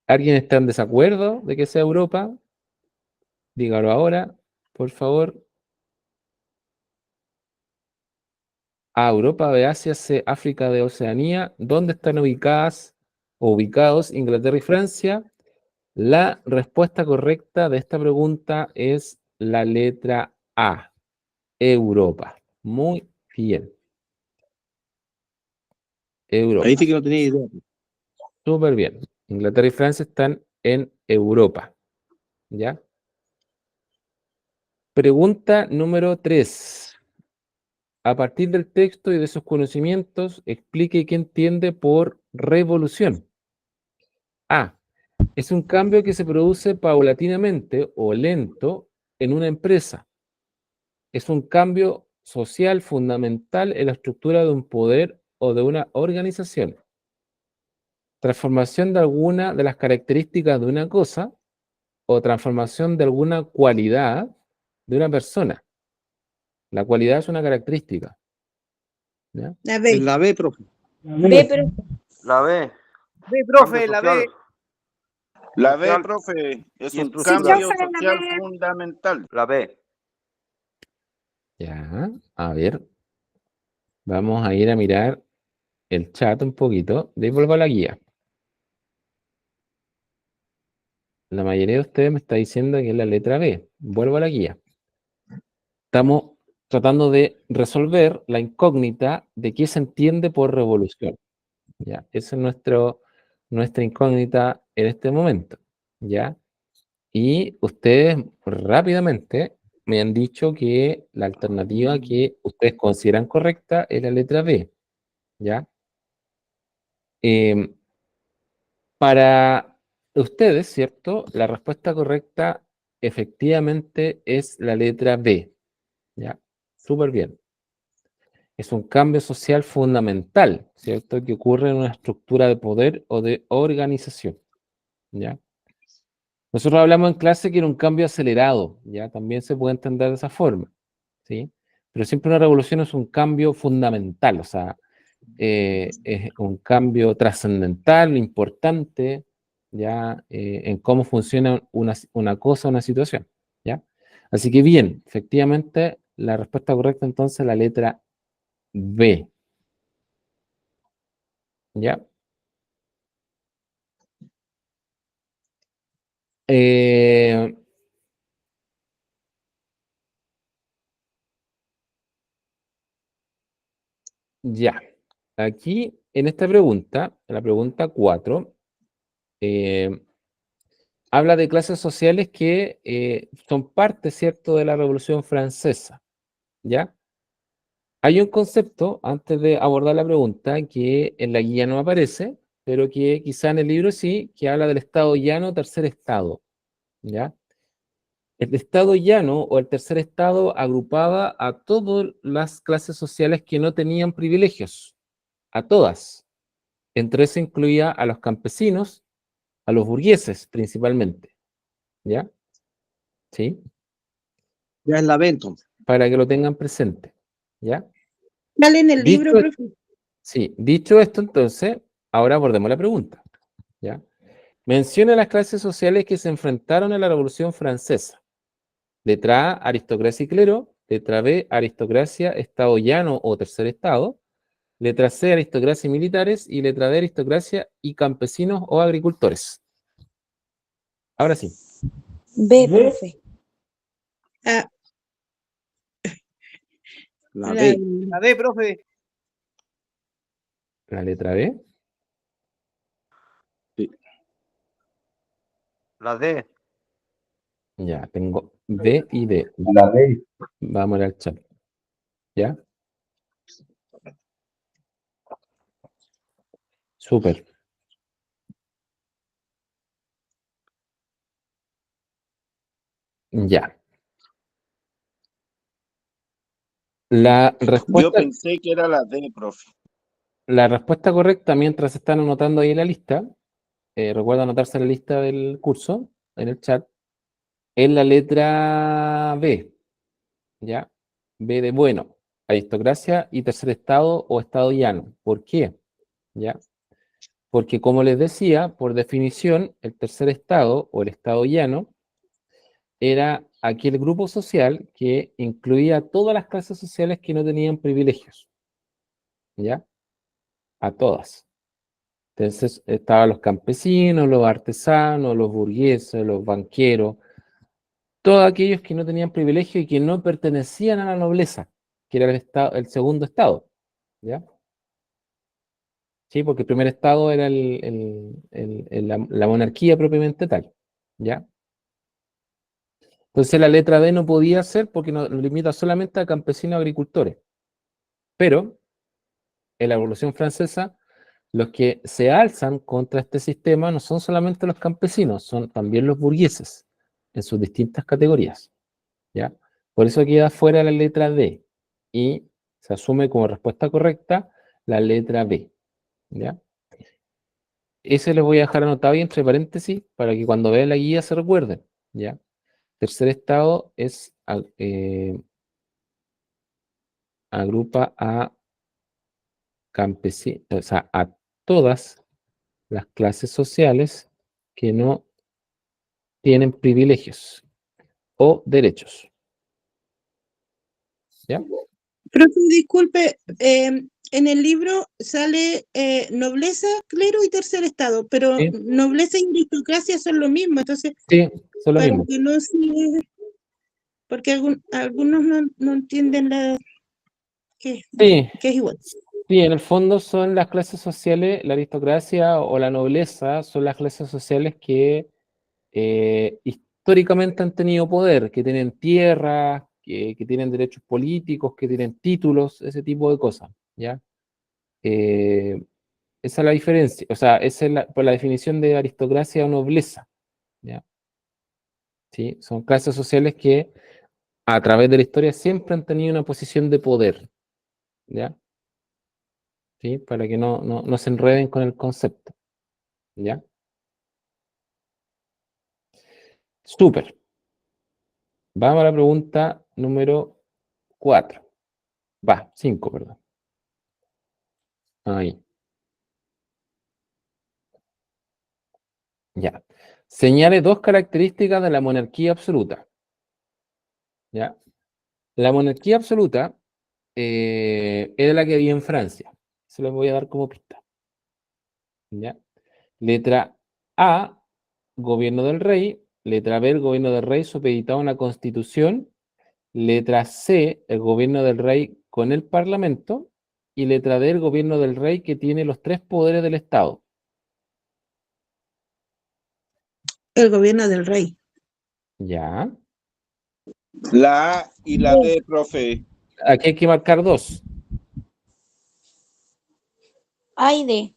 ¿Alguien está en desacuerdo de que sea Europa? Dígalo ahora, por favor. A, Europa; B, Asia; C, África; D, Oceanía. ¿Dónde están ubicados Inglaterra y Francia? La respuesta correcta de esta pregunta es la letra A, Europa. Muy bien. Europa. Ahí sí que no tenía idea. Súper bien. Inglaterra y Francia están en Europa. ¿Ya? Pregunta número 3. A partir del texto y de sus conocimientos, explique qué entiende por revolución. A. Es un cambio que se produce paulatinamente o lento en una empresa. Es un cambio social fundamental en la estructura de un poder o de una organización. Transformación de alguna de las características de una cosa o transformación de alguna cualidad de una persona. La cualidad es una característica. ¿Ya? La Es B. la B, profe. B, profe. La B. B, profe, Cambio la social. B. La B, Social profe, es y un estructural. cambio Sí, profe, la social B. fundamental. La B. Ya, a ver. Vamos a ir a mirar el chat un poquito. Devuelvo la guía. La mayoría de ustedes me está diciendo que es la letra B. Vuelvo a la guía. Estamos tratando de resolver la incógnita de qué se entiende por revolución. ¿Ya? Esa es nuestra incógnita en este momento. ¿Ya? Y ustedes rápidamente me han dicho que la alternativa que ustedes consideran correcta es la letra B. ¿Ya? Em, Para ustedes, ¿cierto? La respuesta correcta efectivamente es la letra B. ¿Ya? Súper bien. Es un cambio social fundamental, ¿cierto? Que ocurre en una estructura de poder o de organización. ¿Ya? Nosotros hablamos en clase que era un cambio acelerado, ¿ya? También se puede entender de esa forma, ¿sí? Pero siempre una revolución es un cambio fundamental, o sea, es un cambio trascendental, importante, ¿ya? En cómo funciona una cosa, una situación, ¿ya? Así que bien, efectivamente, la respuesta correcta entonces es la letra B, ¿ya? Eh, ya, aquí en esta pregunta, en la pregunta 4, habla de clases sociales que son parte, ¿cierto?, de la Revolución Francesa, ¿ya? Hay un concepto, antes de abordar la pregunta, que en la guía no aparece, pero que quizá en el libro sí, que habla del estado llano, tercer estado, ¿ya? El estado llano o el tercer estado agrupaba a todas las clases sociales que no tenían privilegios, a todas. Entre eso incluía a los campesinos, a los burgueses principalmente, ¿ya? ¿Sí? Ya es la B, entonces. Para que lo tengan presente, ¿ya? Dale en el Dicho, libro, profe. sí, dicho esto, entonces, ahora abordemos la pregunta, ¿ya? Menciona las clases sociales que se enfrentaron a la Revolución Francesa. Letra A, aristocracia y clero. Letra B, aristocracia, estado llano o tercer estado. Letra C, aristocracia y militares. Y letra D, aristocracia y campesinos o agricultores. Ahora sí, B, profe. Ah, La la B. La B, profe. la letra B. La D. Ya, tengo B y D. La D. Vamos al chat. ¿Ya? Súper. Ya. La Yo respuesta, pensé que era la D, profe. la respuesta correcta, mientras están anotando ahí en la lista, recuerda anotarse en la lista del curso, en el chat, es la letra B. ¿Ya? B de bueno, aristocracia y tercer estado o estado llano. ¿Por qué? ¿Ya? Porque como les decía, por definición, el tercer estado o el estado llano era aquel grupo social que incluía todas las clases sociales que no tenían privilegios. ¿Ya? A todas. Entonces estaban los campesinos, los artesanos, los burgueses, los banqueros, todos aquellos que no tenían privilegio y que no pertenecían a la nobleza, que era el segundo estado, ¿ya? Sí, porque el primer estado era la monarquía propiamente tal, ¿ya? Entonces la letra D no podía ser porque lo limita solamente a campesinos agricultores. Pero en la Revolución Francesa, los que se alzan contra este sistema no son solamente los campesinos, son también los burgueses, en sus distintas categorías, ¿ya? Por eso queda fuera la letra D y se asume como respuesta correcta la letra B, ¿ya? Ese les voy a dejar anotado ahí entre paréntesis para que cuando vean la guía se recuerden, ¿ya? Tercer estado es agrupa a campesinos, o sea, a todas las clases sociales que no tienen privilegios o derechos, ¿ya? Profe, disculpe, en el libro sale nobleza, clero y tercer estado, pero Sí, nobleza y aristocracia son lo mismo, entonces, sí, son lo para mismo. que no se... Porque algunos no entienden Sí, que es igual. sí, en el fondo son las clases sociales, la aristocracia o la nobleza son las clases sociales que históricamente han tenido poder, que tienen tierra, que tienen derechos políticos, que tienen títulos, ese tipo de cosas, ¿ya? Eh, Esa es la diferencia, o sea, esa es por la definición de aristocracia o nobleza, ¿ya? ¿Sí? Son clases sociales que a través de la historia siempre han tenido una posición de poder, ¿ya? ¿Sí? Para que no se enreden con el concepto, ¿ya? Súper. Vamos a la pregunta número 4. 5, perdón. Ahí, ya. Señale dos características de la monarquía absoluta, ¿ya? La monarquía absoluta era la que había en Francia. Se los voy a dar como pista, ¿ya? Letra A, gobierno del rey. Letra B, el gobierno del rey supeditado a una constitución. Letra C, el gobierno del rey con el parlamento. Y letra D, el gobierno del rey que tiene los tres poderes del Estado. El gobierno del rey. Ya. La A y la D, profe. Aquí hay que marcar dos. A y D.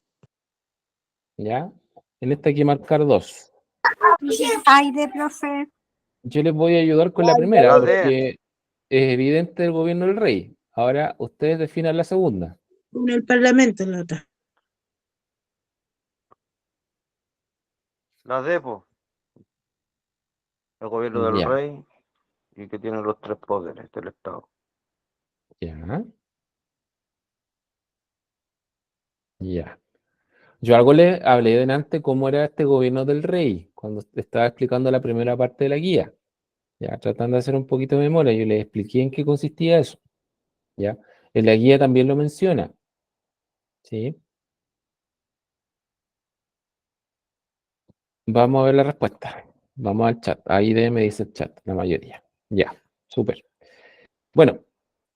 ¿Ya? En esta hay que marcar dos. A y D, profe. Yo les voy a ayudar con la La primera, D. porque es evidente el gobierno del rey. Ahora ustedes definan la segunda. En el parlamento, la otra. La D, po. El gobierno del Ya, rey y que tiene los tres poderes del Estado. ya, ya. Yo algo le hablé delante cómo era este gobierno del rey, cuando estaba explicando la primera parte de la guía. Ya, tratando de hacer un poquito de memoria, yo les expliqué en qué consistía eso. Ya, en la guía también lo menciona. ¿Sí? Vamos a ver la respuesta. Vamos al chat. Ahí me dice el chat, la mayoría. Ya, súper. Bueno,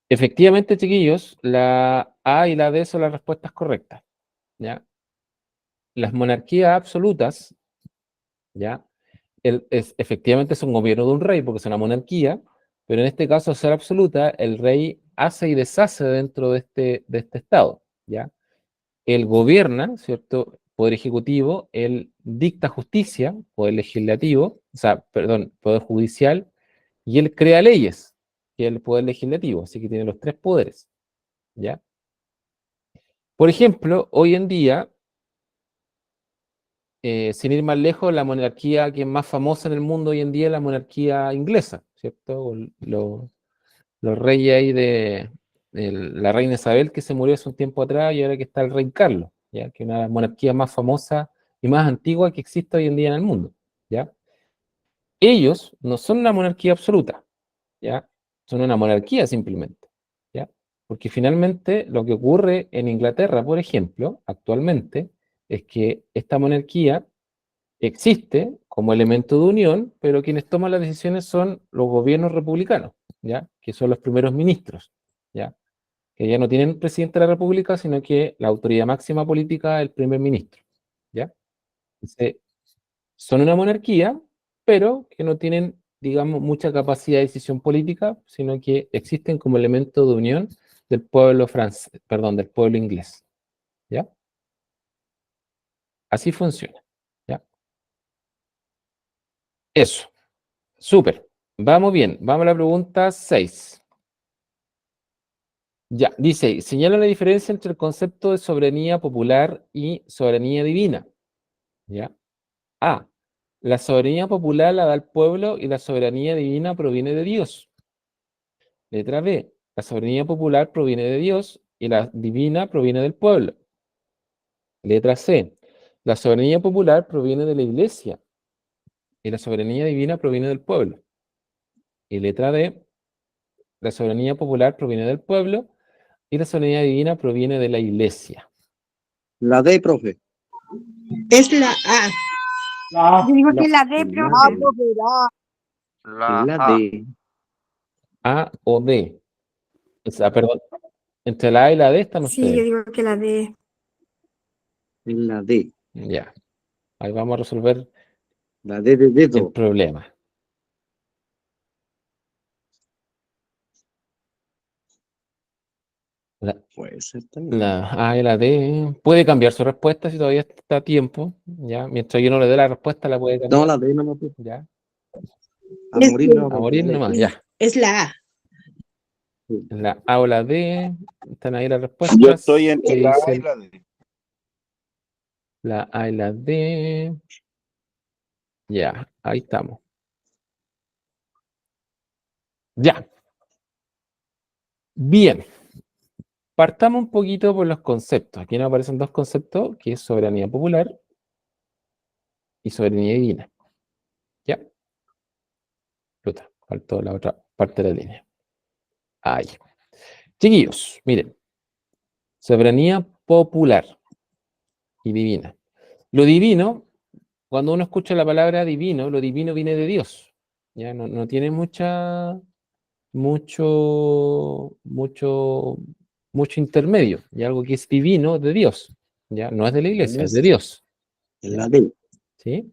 efectivamente, chiquillos, la A y la D son las respuestas correctas. ¿Ya? Las monarquías absolutas, ¿ya? Efectivamente son gobierno de un rey porque es una monarquía, pero en este caso, al ser absoluta, el rey hace y deshace dentro de este estado, ¿ya? Él gobierna, ¿cierto? Poder ejecutivo, él dicta justicia, poder legislativo, o sea, perdón, poder judicial, y él crea leyes, que es el poder legislativo, así que tiene los tres poderes, ¿ya? Por ejemplo, hoy en día, sin ir más lejos, la monarquía que es más famosa en el mundo hoy en día es la monarquía inglesa, ¿cierto? Los reyes ahí de la reina Isabel que se murió hace un tiempo atrás y ahora que está el rey Carlos, ¿ya? Que es una de las monarquías más famosas y más antiguas que existe hoy en día en el mundo, ¿ya? Ellos no son una monarquía absoluta, ¿ya? Son una monarquía simplemente, ¿ya? Porque finalmente lo que ocurre en Inglaterra, por ejemplo, actualmente, es que esta monarquía existe como elemento de unión, pero quienes toman las decisiones son los gobiernos republicanos, ¿ya? Que son los primeros ministros, ¿ya? Que ya no tienen presidente de la república, sino que la autoridad máxima política es el primer ministro, ¿ya? Entonces, son una monarquía, pero que no tienen, digamos, mucha capacidad de decisión política, sino que existen como elemento de unión del pueblo francés, perdón, del pueblo inglés, ¿ya? Así funciona, ¿ya? Eso, súper. Vamos bien, vamos a la pregunta 6. Ya, dice, señala la diferencia entre el concepto de soberanía popular y soberanía divina. ¿Ya? A. La soberanía popular la da el pueblo y la soberanía divina proviene de Dios. Letra B. La soberanía popular proviene de Dios y la divina proviene del pueblo. Letra C. La soberanía popular proviene de la iglesia y la soberanía divina proviene del pueblo. Y letra D. La soberanía popular proviene del pueblo y la soberanía divina proviene de la iglesia. La D, profe. Es la A. Yo digo que La- la D, la profe. D. La A. D. A o D. O sea, perdón. Entre la A y la D están Sí, yo ustedes. digo que la D. La D. Ya. Ahí vamos a resolver La D de el dedo. problema. La, Puede ser también. la A y la D. Puede cambiar su respuesta si todavía está a tiempo. Ya. Mientras yo no le dé la respuesta, la puede No, cambiar. la D no me puede. Ya. A Es morir que- no. A morir nomás. Sí, Ya. es la A. La A o la D. Están ahí las Yo respuestas. estoy entre ¿Qué la A y dicen? la D. La A y la D. Ya. Ahí estamos. Ya. Bien. Partamos un poquito por los conceptos. Aquí nos aparecen dos conceptos, que es soberanía popular y soberanía divina. ¿Ya? Puta, faltó la otra parte de la línea. Ahí. Chiquillos, miren. Soberanía popular y divina. Lo divino, cuando uno escucha la palabra divino, lo divino viene de Dios. ¿Ya? No tiene mucho intermedio. Y algo que es divino de Dios. ¿Ya? No es de la iglesia, es de Dios. Es la D. ¿Sí?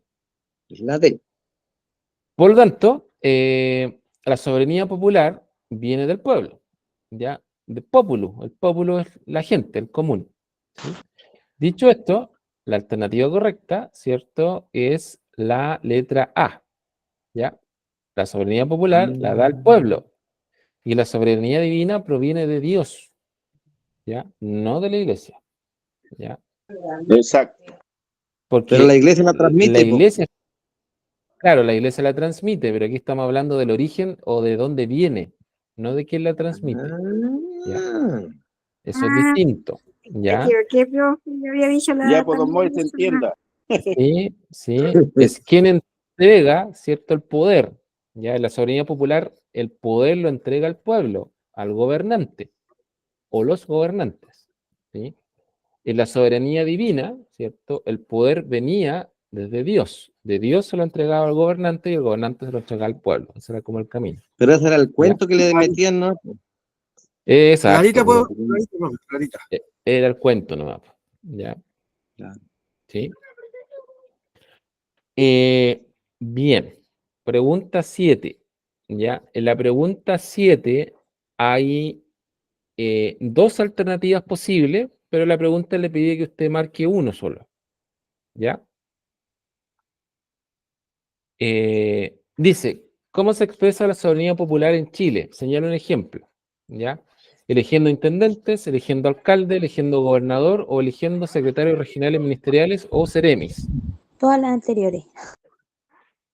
Es la D. Por lo tanto, la soberanía popular viene del pueblo, ¿ya? De populus. El populus es la gente, el común. ¿Sí? Dicho esto, la alternativa correcta, ¿cierto? Es la letra A, ¿ya? La soberanía popular la da el pueblo y la soberanía divina proviene de Dios, ¿ya? No de la iglesia, ¿ya? Exacto. Porque Pero la iglesia la transmite. la po. iglesia, claro, la iglesia la transmite, pero aquí estamos hablando del origen o de dónde viene, no de quién la transmite. Ah. Eso es distinto, Me ¿ya? equivoqué, profe. Yo había dicho la Ya, A pues, don Moy, se también. entienda. Sí, es quien entrega, ¿cierto?, el poder, ¿ya? En la soberanía popular, el poder lo entrega al pueblo, al gobernante, o los gobernantes, ¿sí? En la soberanía divina, ¿cierto?, el poder venía desde Dios. De Dios se lo entregaba al gobernante y el gobernante se lo entregaba al pueblo. Ese era como el camino. Pero ese era el cuento que le metían, ¿no? Exacto. Clarita, ¿puedo? Clarita, profe, clarita. Era el cuento nomás, ¿ya? Claro. ¿Sí? Bien, pregunta 7. ¿Ya? En la pregunta 7 hay dos alternativas posibles, pero la pregunta le pide que usted marque uno solo. ¿Ya? Dice, ¿cómo se expresa la soberanía popular en Chile? Señala un ejemplo. ¿Ya? Eligiendo intendentes, eligiendo alcalde, eligiendo gobernador o eligiendo secretarios regionales ministeriales o seremis. Todas las anteriores.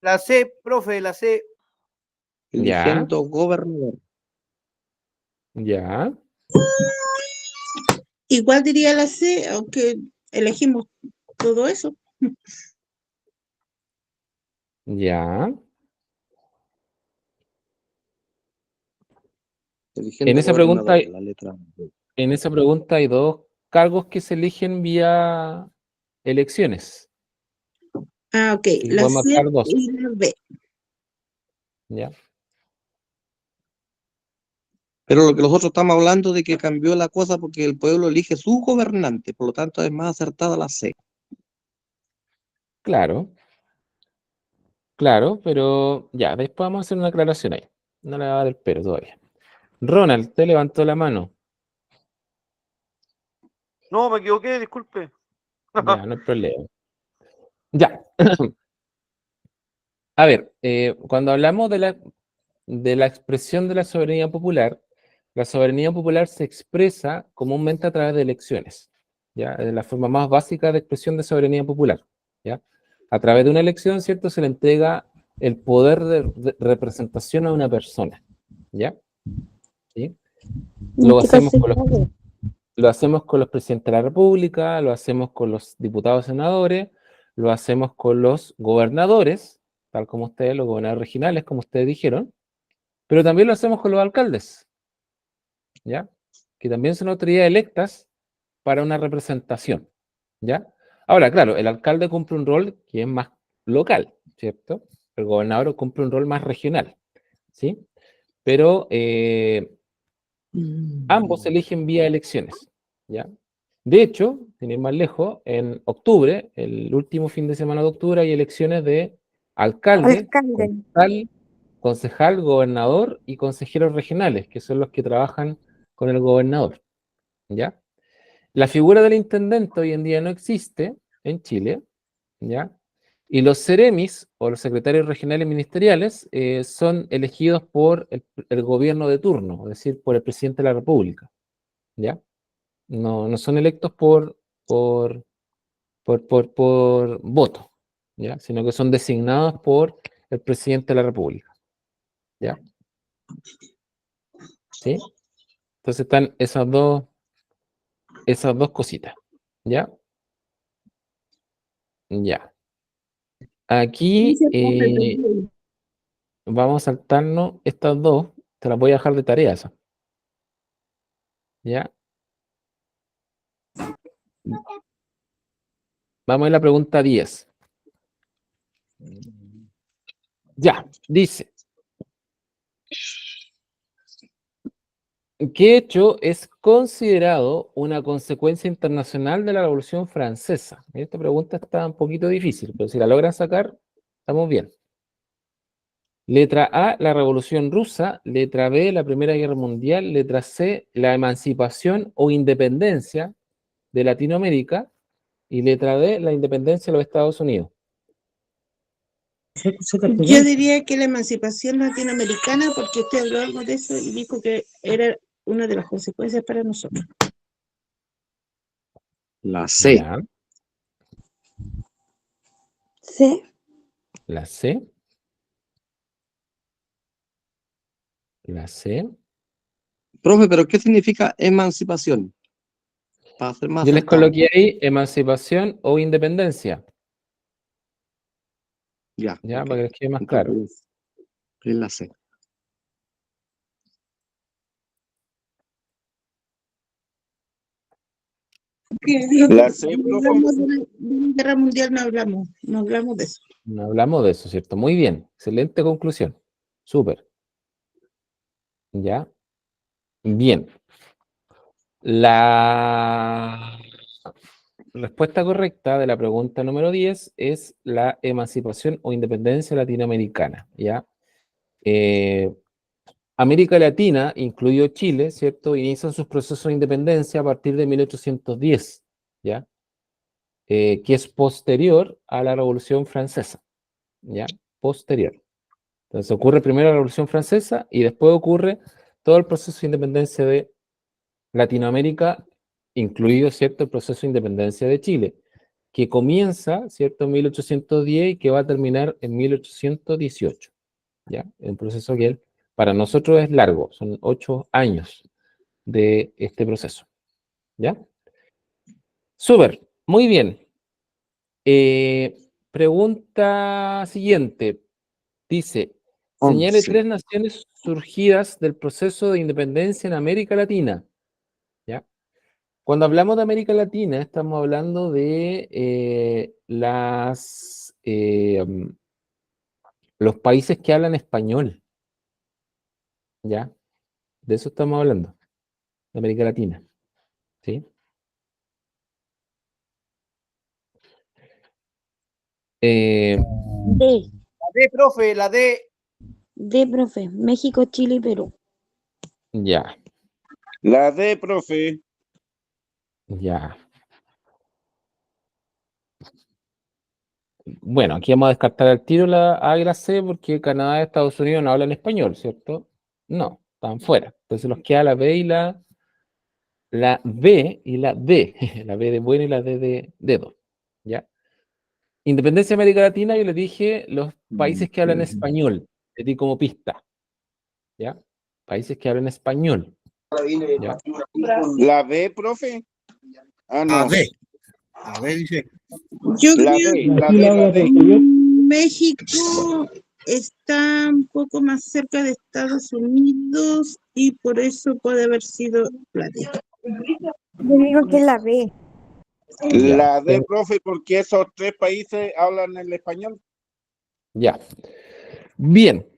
La C, profe, la C. Eligiendo gobernador. Ya. Igual diría la C, aunque elegimos todo eso. Ya. Eligiendo En esa pregunta gobernador, la letra D. En esa pregunta hay dos cargos que se eligen vía elecciones. Ah, ok. Así que La podemos C marcar 2. y la B. ¿Ya? Pero lo que nosotros estamos hablando de que cambió la cosa porque el pueblo elige su gobernante, por lo tanto es más acertada la C. Claro, claro, pero ya, después vamos a hacer una aclaración ahí. No le va a dar el pero todavía. Ronald, te levantó la mano. No, me equivoqué, disculpe. Ya, no hay problema. Ya. A ver, cuando hablamos de la expresión de la soberanía popular se expresa comúnmente a través de elecciones, ¿ya? Es la forma más básica de expresión de soberanía popular, ¿ya? A través de una elección, ¿cierto? Se le entrega el poder de representación a una persona, ¿ya? ¿Sí? Lo hacemos con lo hacemos con los presidentes de la República, lo hacemos con los diputados y senadores, lo hacemos con los gobernadores, tal como ustedes, los gobernadores regionales, como ustedes dijeron, pero también lo hacemos con los alcaldes, ¿ya? Que también son autoridades electas para una representación, ¿ya? Ahora, claro, el alcalde cumple un rol que es más local, ¿cierto? El gobernador cumple un rol más regional, ¿sí? Pero ambos eligen vía elecciones, ¿ya? De hecho, sin ir más lejos, en octubre, el último fin de semana de octubre, hay elecciones de alcalde, concejal, gobernador y consejeros regionales, que son los que trabajan con el gobernador, ¿ya? La figura del intendente hoy en día no existe en Chile, ¿ya? Y los seremis, o los secretarios regionales ministeriales, son elegidos por el gobierno de turno, es decir, por el presidente de la República, ¿ya? No son electos por voto, ¿ya? Sino que son designados por el presidente de la República, ¿ya? ¿Sí? Entonces están esas dos cositas, ¿ya? Ya. Aquí vamos a saltarnos estas dos, te las voy a dejar de tarea esa, ¿ya? Vamos a la pregunta 10. Ya, dice, ¿qué hecho es considerado una consecuencia internacional de la Revolución Francesa? Esta pregunta está un poquito difícil, pero si la logran sacar, estamos bien. Letra A, la Revolución Rusa. Letra B, la Primera Guerra Mundial. Letra C, la emancipación o independencia de Latinoamérica. Y letra D, la independencia de los Estados Unidos. Yo diría que la emancipación latinoamericana, porque usted habló algo de eso y dijo que era una de las consecuencias para nosotros. La C. Ya, C. la C. La C. Profe, ¿pero qué significa emancipación? Para hacer más Yo les acertado. coloqué ahí emancipación o independencia, Ya, ya, ok. para que les quede más claro. Entonces, es la C. La C, profe. Hablamos de la Guerra Mundial, no hablamos de eso. No hablamos de eso, ¿cierto? Muy bien, excelente conclusión. Súper. Ya. Bien. La respuesta correcta de la pregunta número 10 es la emancipación o independencia latinoamericana, ¿ya? América Latina, incluido Chile, ¿cierto? Inician sus procesos de independencia a partir de 1810, ¿ya? Que es posterior a la Revolución Francesa, ¿ya? Posterior. Entonces ocurre primero la Revolución Francesa y después ocurre todo el proceso de independencia de Latinoamérica, incluido, ¿cierto?, el proceso de independencia de Chile, que comienza, ¿cierto?, en 1810 y que va a terminar en 1818, ¿ya? Un proceso que para nosotros es largo, son 8 años de este proceso, ¿ya? Súper, muy bien. Pregunta siguiente. Dice, señale 11. 3 naciones surgidas del proceso de independencia en América Latina. ¿Ya? Cuando hablamos de América Latina, estamos hablando de los países que hablan español. ¿Ya? De eso estamos hablando, de América Latina. ¿Sí? D, La D, profe, la D. D, profe. México, Chile y Perú. Ya, La D, profe. ya. Bueno, aquí vamos a descartar al tiro la A y la C porque Canadá y Estados Unidos no hablan español, ¿cierto? No, están fuera. Entonces nos queda la B y la B y la D. La B de bueno y la D de dedo. ¿Ya? Independencia de América Latina, yo les dije los países que hablan español. Les di como pista. ¿Ya? Países que hablan español. ¿Ya? La B, profe. Ah, no. La D. La D dice. Yo La creo D, la Aquí D, Laura, la D. porque yo México está un poco más cerca de Estados Unidos y por eso puede haber sido la D. Yo digo que es la B. Ya. La D, profe, porque esos tres países hablan el español. Ya. Bien.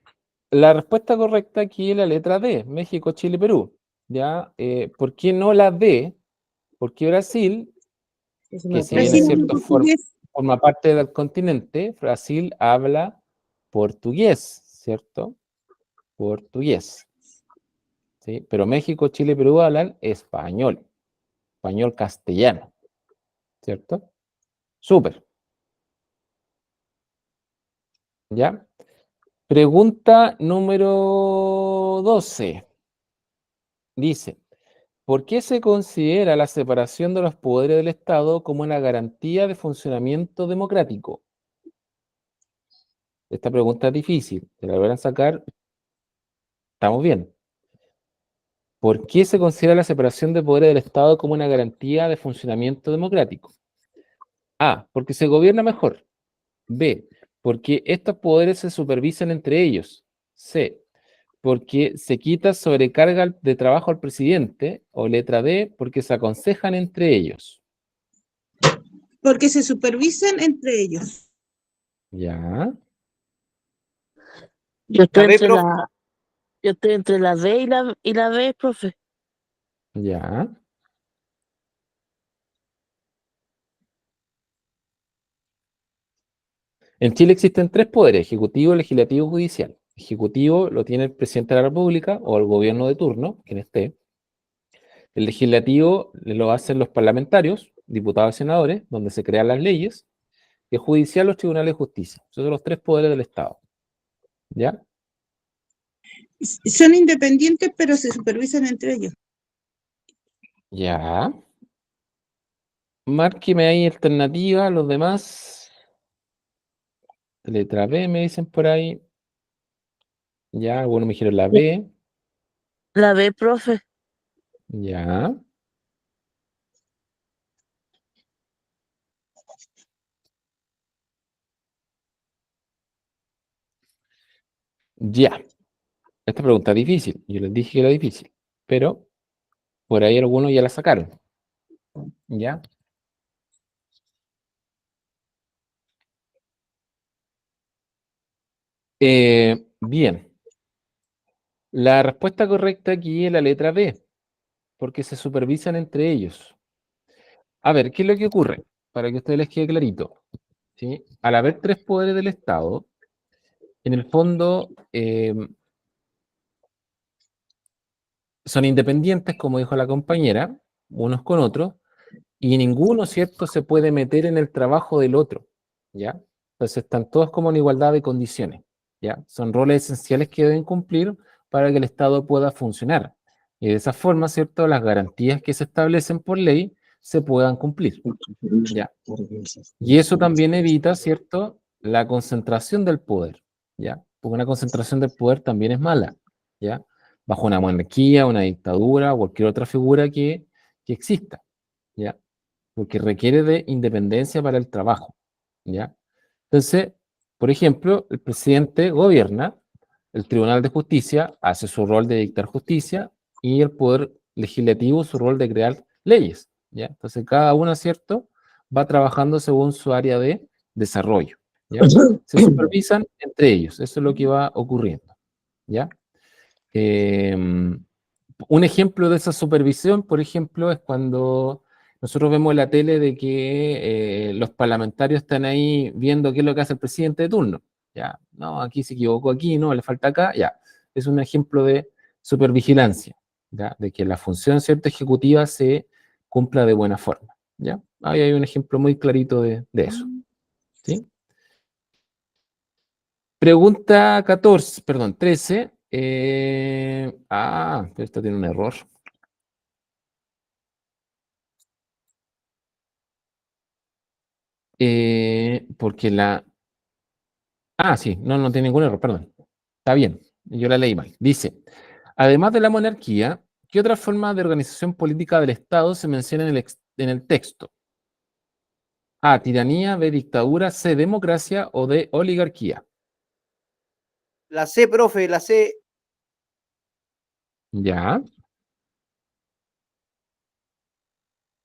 La respuesta correcta aquí es la letra D, México, Chile, Perú. ¿Ya? ¿Por qué no la D? Porque Brasil, que si bien es Brasil cierto, portugués. forma parte del continente, Brasil habla portugués, ¿cierto? Portugués. ¿Sí? Pero México, Chile y Perú hablan español. Español castellano. ¿Cierto? Súper. ¿Ya? Pregunta número 12. Dice, ¿por qué se considera la separación de los poderes del Estado como una garantía de funcionamiento democrático? Esta pregunta es difícil. Te la van a sacar. Estamos bien. ¿Por qué se considera la separación de poderes del Estado como una garantía de funcionamiento democrático? A, porque se gobierna mejor. B, porque estos poderes se supervisan entre ellos. C, porque se quita sobrecarga de trabajo al presidente. O letra D, porque se aconsejan entre ellos. Porque se supervisan entre ellos. Ya, Yo estoy La D, entre profe. yo estoy entre la D y la B, profe. ya. En Chile existen tres poderes: ejecutivo, legislativo y judicial. Ejecutivo lo tiene el presidente de la República o el gobierno de turno, quien esté. El legislativo lo hacen los parlamentarios, diputados y senadores, donde se crean las leyes. Y el judicial, los tribunales de justicia. Esos son los tres poderes del Estado. ¿Ya? Son independientes, pero se supervisan entre ellos. Ya. Márqueme ahí alternativa, los demás. Letra B me dicen por ahí. Ya, algunos me dijeron la B. La B, profe. Ya. Ya. Esta pregunta es difícil. Yo les dije que era difícil. Pero por ahí algunos ya la sacaron. ¿Ya? Bien. La respuesta correcta aquí es la letra B, porque se supervisan entre ellos. A ver, ¿qué es lo que ocurre? Para que a ustedes les quede clarito. ¿Sí? Al haber tres poderes del Estado, en el fondo son independientes, como dijo la compañera, unos con otros, y ninguno, ¿cierto?, se puede meter en el trabajo del otro, ¿ya? Entonces están todos como en igualdad de condiciones, ¿ya? Son roles esenciales que deben cumplir para que el Estado pueda funcionar. Y de esa forma, ¿cierto?, las garantías que se establecen por ley se puedan cumplir, ¿ya? Y eso también evita, ¿cierto?, la concentración del poder, ¿ya? Porque una concentración del poder también es mala, ¿ya? Bajo una monarquía, una dictadura o cualquier otra figura que exista, ¿ya? Porque requiere de independencia para el trabajo, ¿ya? Entonces, por ejemplo, el presidente gobierna, el Tribunal de Justicia hace su rol de dictar justicia y el Poder Legislativo su rol de crear leyes, ¿ya? Entonces, cada una, ¿cierto?, va trabajando según su área de desarrollo, ¿ya? Se supervisan entre ellos, eso es lo que va ocurriendo, ¿ya? Un ejemplo de esa supervisión, por ejemplo, es cuando nosotros vemos en la tele de que los parlamentarios están ahí viendo qué es lo que hace el presidente de turno. Ya, no, aquí se equivocó, aquí no, le falta acá, ya. Es un ejemplo de supervigilancia, ¿ya? De que la función, ¿cierto?, ejecutiva se cumpla de buena forma, ¿ya? Ahí hay un ejemplo muy clarito de eso, ¿sí? Pregunta 14, perdón, 13. Pero esto tiene un error. Porque la... sí, no tiene ningún error, perdón. Está bien, yo la leí mal. Dice, además de la monarquía, ¿qué otra forma de organización política del Estado se menciona en el texto? A, tiranía, B, dictadura, C, democracia o D, oligarquía. La C, profe, la C. Ya.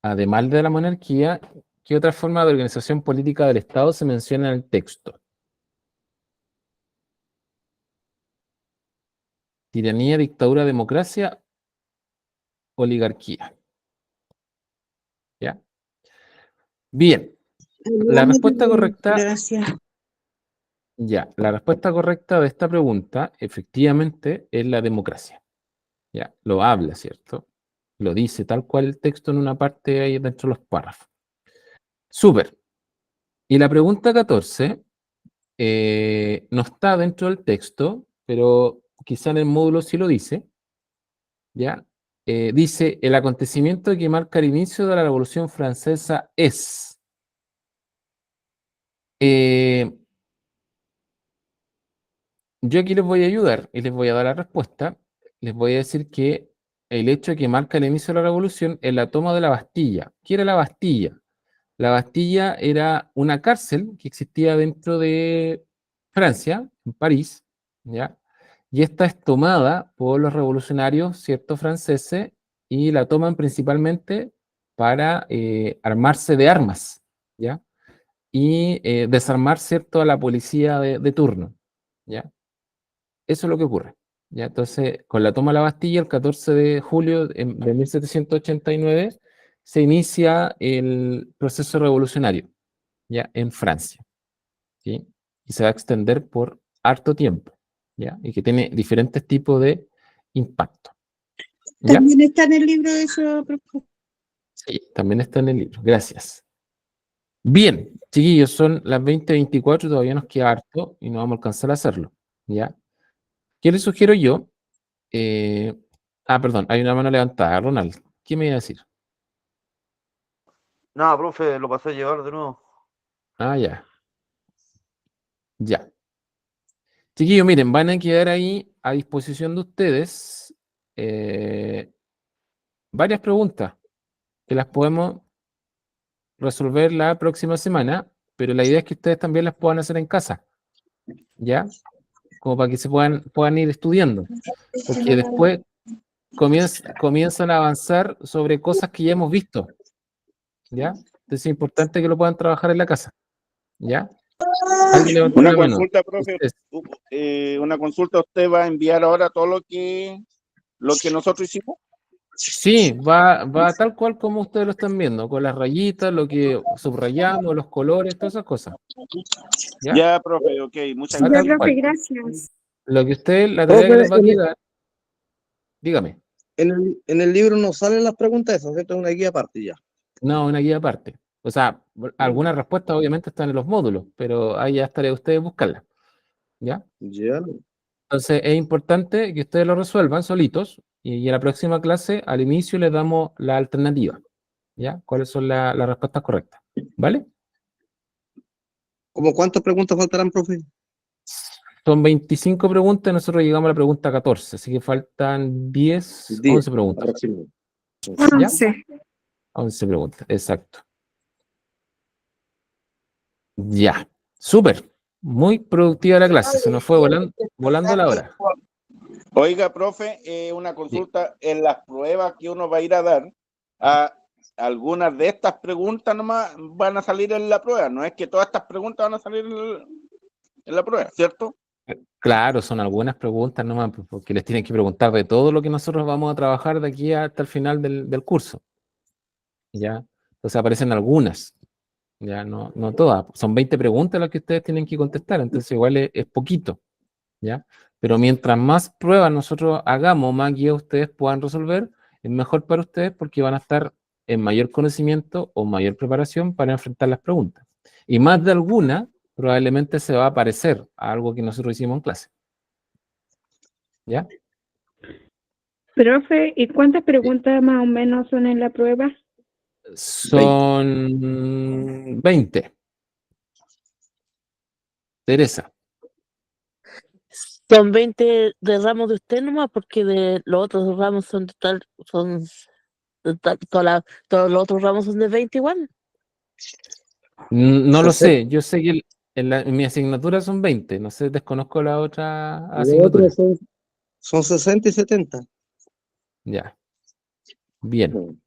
Además de la monarquía, ¿qué otra forma de organización política del Estado se menciona en el texto? Tiranía, dictadura, democracia, oligarquía. ¿Ya? Bien. La respuesta correcta... Gracias. Ya, la respuesta correcta de esta pregunta, efectivamente, es la democracia. Ya, lo habla, ¿cierto? Lo dice tal cual el texto en una parte ahí dentro de los párrafos. Súper. Y la pregunta 14 no está dentro del texto, pero quizá en el módulo sí lo dice. ¿Ya? Dice, el acontecimiento que marca el inicio de la Revolución Francesa es... yo aquí les voy a ayudar y les voy a dar la respuesta. Les voy a decir que el hecho que marca el inicio de la revolución es la toma de la Bastilla. ¿Qué era la Bastilla? La Bastilla era una cárcel que existía dentro de Francia, en París, ¿ya? Y esta es tomada por los revolucionarios, ¿cierto?, franceses, y la toman principalmente para armarse de armas, ¿ya? Y desarmar, ¿cierto?, a la policía de turno, ¿ya? Eso es lo que ocurre. ¿Ya? Entonces, con la toma de la Bastilla, el 14 de julio de 1789, se inicia el proceso revolucionario, ¿ya? En Francia, ¿sí? Y se va a extender por harto tiempo, ¿ya? Y que tiene diferentes tipos de impacto. ¿Ya? También está en el libro de eso, profe. Sí, también está en el libro. Gracias. Bien, chiquillos, son las 20:24, todavía nos queda harto y no vamos a alcanzar a hacerlo, ¿ya? ¿Qué les sugiero yo? Perdón, hay una mano levantada. Ronald, ¿qué me iba a decir? No, profe, lo pasé a llevar de nuevo. Ya. Ya. Chiquillos, miren, van a quedar ahí a disposición de ustedes varias preguntas que las podemos resolver la próxima semana, pero la idea es que ustedes también las puedan hacer en casa, ¿ya? Como para que se puedan ir estudiando, porque después comienzan a avanzar sobre cosas que ya hemos visto, ¿ya? Entonces es importante que lo puedan trabajar en la casa, ¿ya? ¿Alguien levantó Una la mano? consulta, profe. Una consulta, ¿usted va a enviar ahora todo lo que nosotros hicimos? Sí, va tal cual como ustedes lo están viendo, con las rayitas, lo que subrayamos, los colores, todas esas cosas. ¿Ya? Ya, profe, ok, muchas Va Ya, tal gracias. profe, cual. gracias. Lo que usted, la tarea que Profe, les va a quedar, dígame. En el libro no salen las preguntas esas, ¿cierto? Es una guía aparte ya. No, una guía aparte. O sea, algunas respuestas obviamente están en los módulos, pero ahí ya estaré ustedes buscarlas. ¿Ya? Ya. Entonces es importante que ustedes lo resuelvan solitos y en la próxima clase al inicio les damos la alternativa. ¿Ya? ¿Cuáles son las respuestas correctas? ¿Vale? ¿Cómo cuántas preguntas faltarán, profe? Son 25 preguntas y nosotros llegamos a la pregunta 14, así que faltan 10, 10 11 preguntas. aproximadamente. ¿Ya? 11. 11 preguntas, exacto. Ya, súper. Muy productiva la clase, se nos fue volando la hora. Oiga, profe, una consulta en las pruebas que uno va a ir a dar. algunas de estas preguntas nomás van a salir en la prueba. No es que todas estas preguntas van a salir en la prueba, ¿cierto? Claro, son algunas preguntas nomás, pues, porque les tienen que preguntar de todo lo que nosotros vamos a trabajar de aquí hasta el final del curso. ¿Ya? Entonces aparecen algunas, ya no todas. Son 20 preguntas las que ustedes tienen que contestar, entonces igual es poquito, ¿ya? Pero mientras más pruebas nosotros hagamos, más guías ustedes puedan resolver, es mejor para ustedes porque van a estar en mayor conocimiento o mayor preparación para enfrentar las preguntas. Y más de alguna probablemente se va a parecer a algo que nosotros hicimos en clase. ¿Ya? Profe, ¿y cuántas preguntas más o menos son en la prueba? Son 20. Teresa. Son 20 de ramos de usted nomás, porque de los otros ramos son total, todos los otros ramos son de 20 igual. No lo 60. sé, yo sé que en mi asignatura son 20, no sé, desconozco la otra Los asignatura. otros Son 60 y 70. Ya. Bien.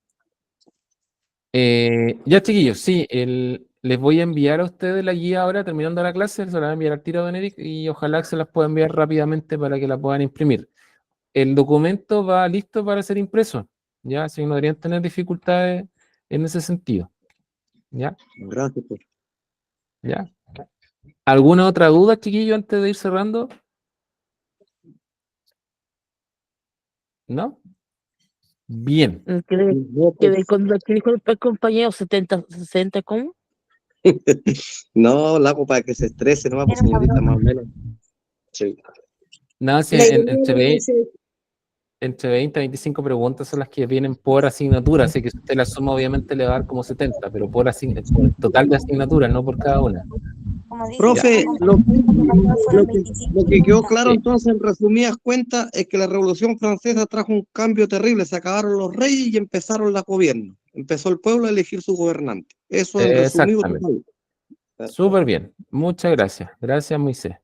Ya, chiquillos, sí, les voy a enviar a ustedes la guía ahora, terminando la clase, se la voy a enviar al tiro a Don Eric y ojalá que se las pueda enviar rápidamente para que la puedan imprimir. El documento va listo para ser impreso, ya, así que no deberían tener dificultades en ese sentido. ¿Ya? Gracias, profe. ¿Ya? ¿Alguna otra duda, chiquillo, antes de ir cerrando? ¿No? Bien. Que con lo que dijo el compañero 70, 60, ¿cómo? No, la hago para que se estrese, no pues, señorita, más o menos. Sí. Nada, sí, La idea entre 20 a 25 preguntas son las que vienen por asignatura, así que si usted la suma, obviamente le va a dar como 70, pero por el total de asignaturas, no por cada una. Profe, lo que quedó claro entonces en resumidas cuentas es que la Revolución Francesa trajo un cambio terrible, se acabaron los reyes y empezaron los gobiernos. Empezó el pueblo a elegir su gobernante. Eso en resumido. Exactamente. Súper bien, muchas gracias. Gracias, Moisés.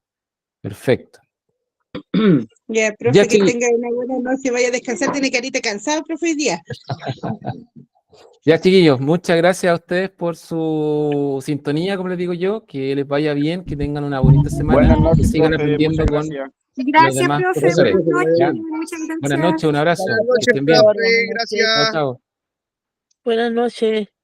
Perfecto. Ya, profe, Ya, que chiquillos. tenga una buena noche, vaya a descansar, tiene carita cansado, profe, hoy día. Ya, chiquillos, muchas gracias a ustedes por su sintonía, como les digo yo, que les vaya bien, que tengan una bonita semana, Buenas que noches, sigan profe, aprendiendo muchas con gracias. los Gracias, demás profe. profesores. Buenas noches. ¿Ya? Muchas gracias. Buenas noches, un abrazo. Buenas Que noches, estén bien. profe, gracias. Chao, chao. Buenas noches.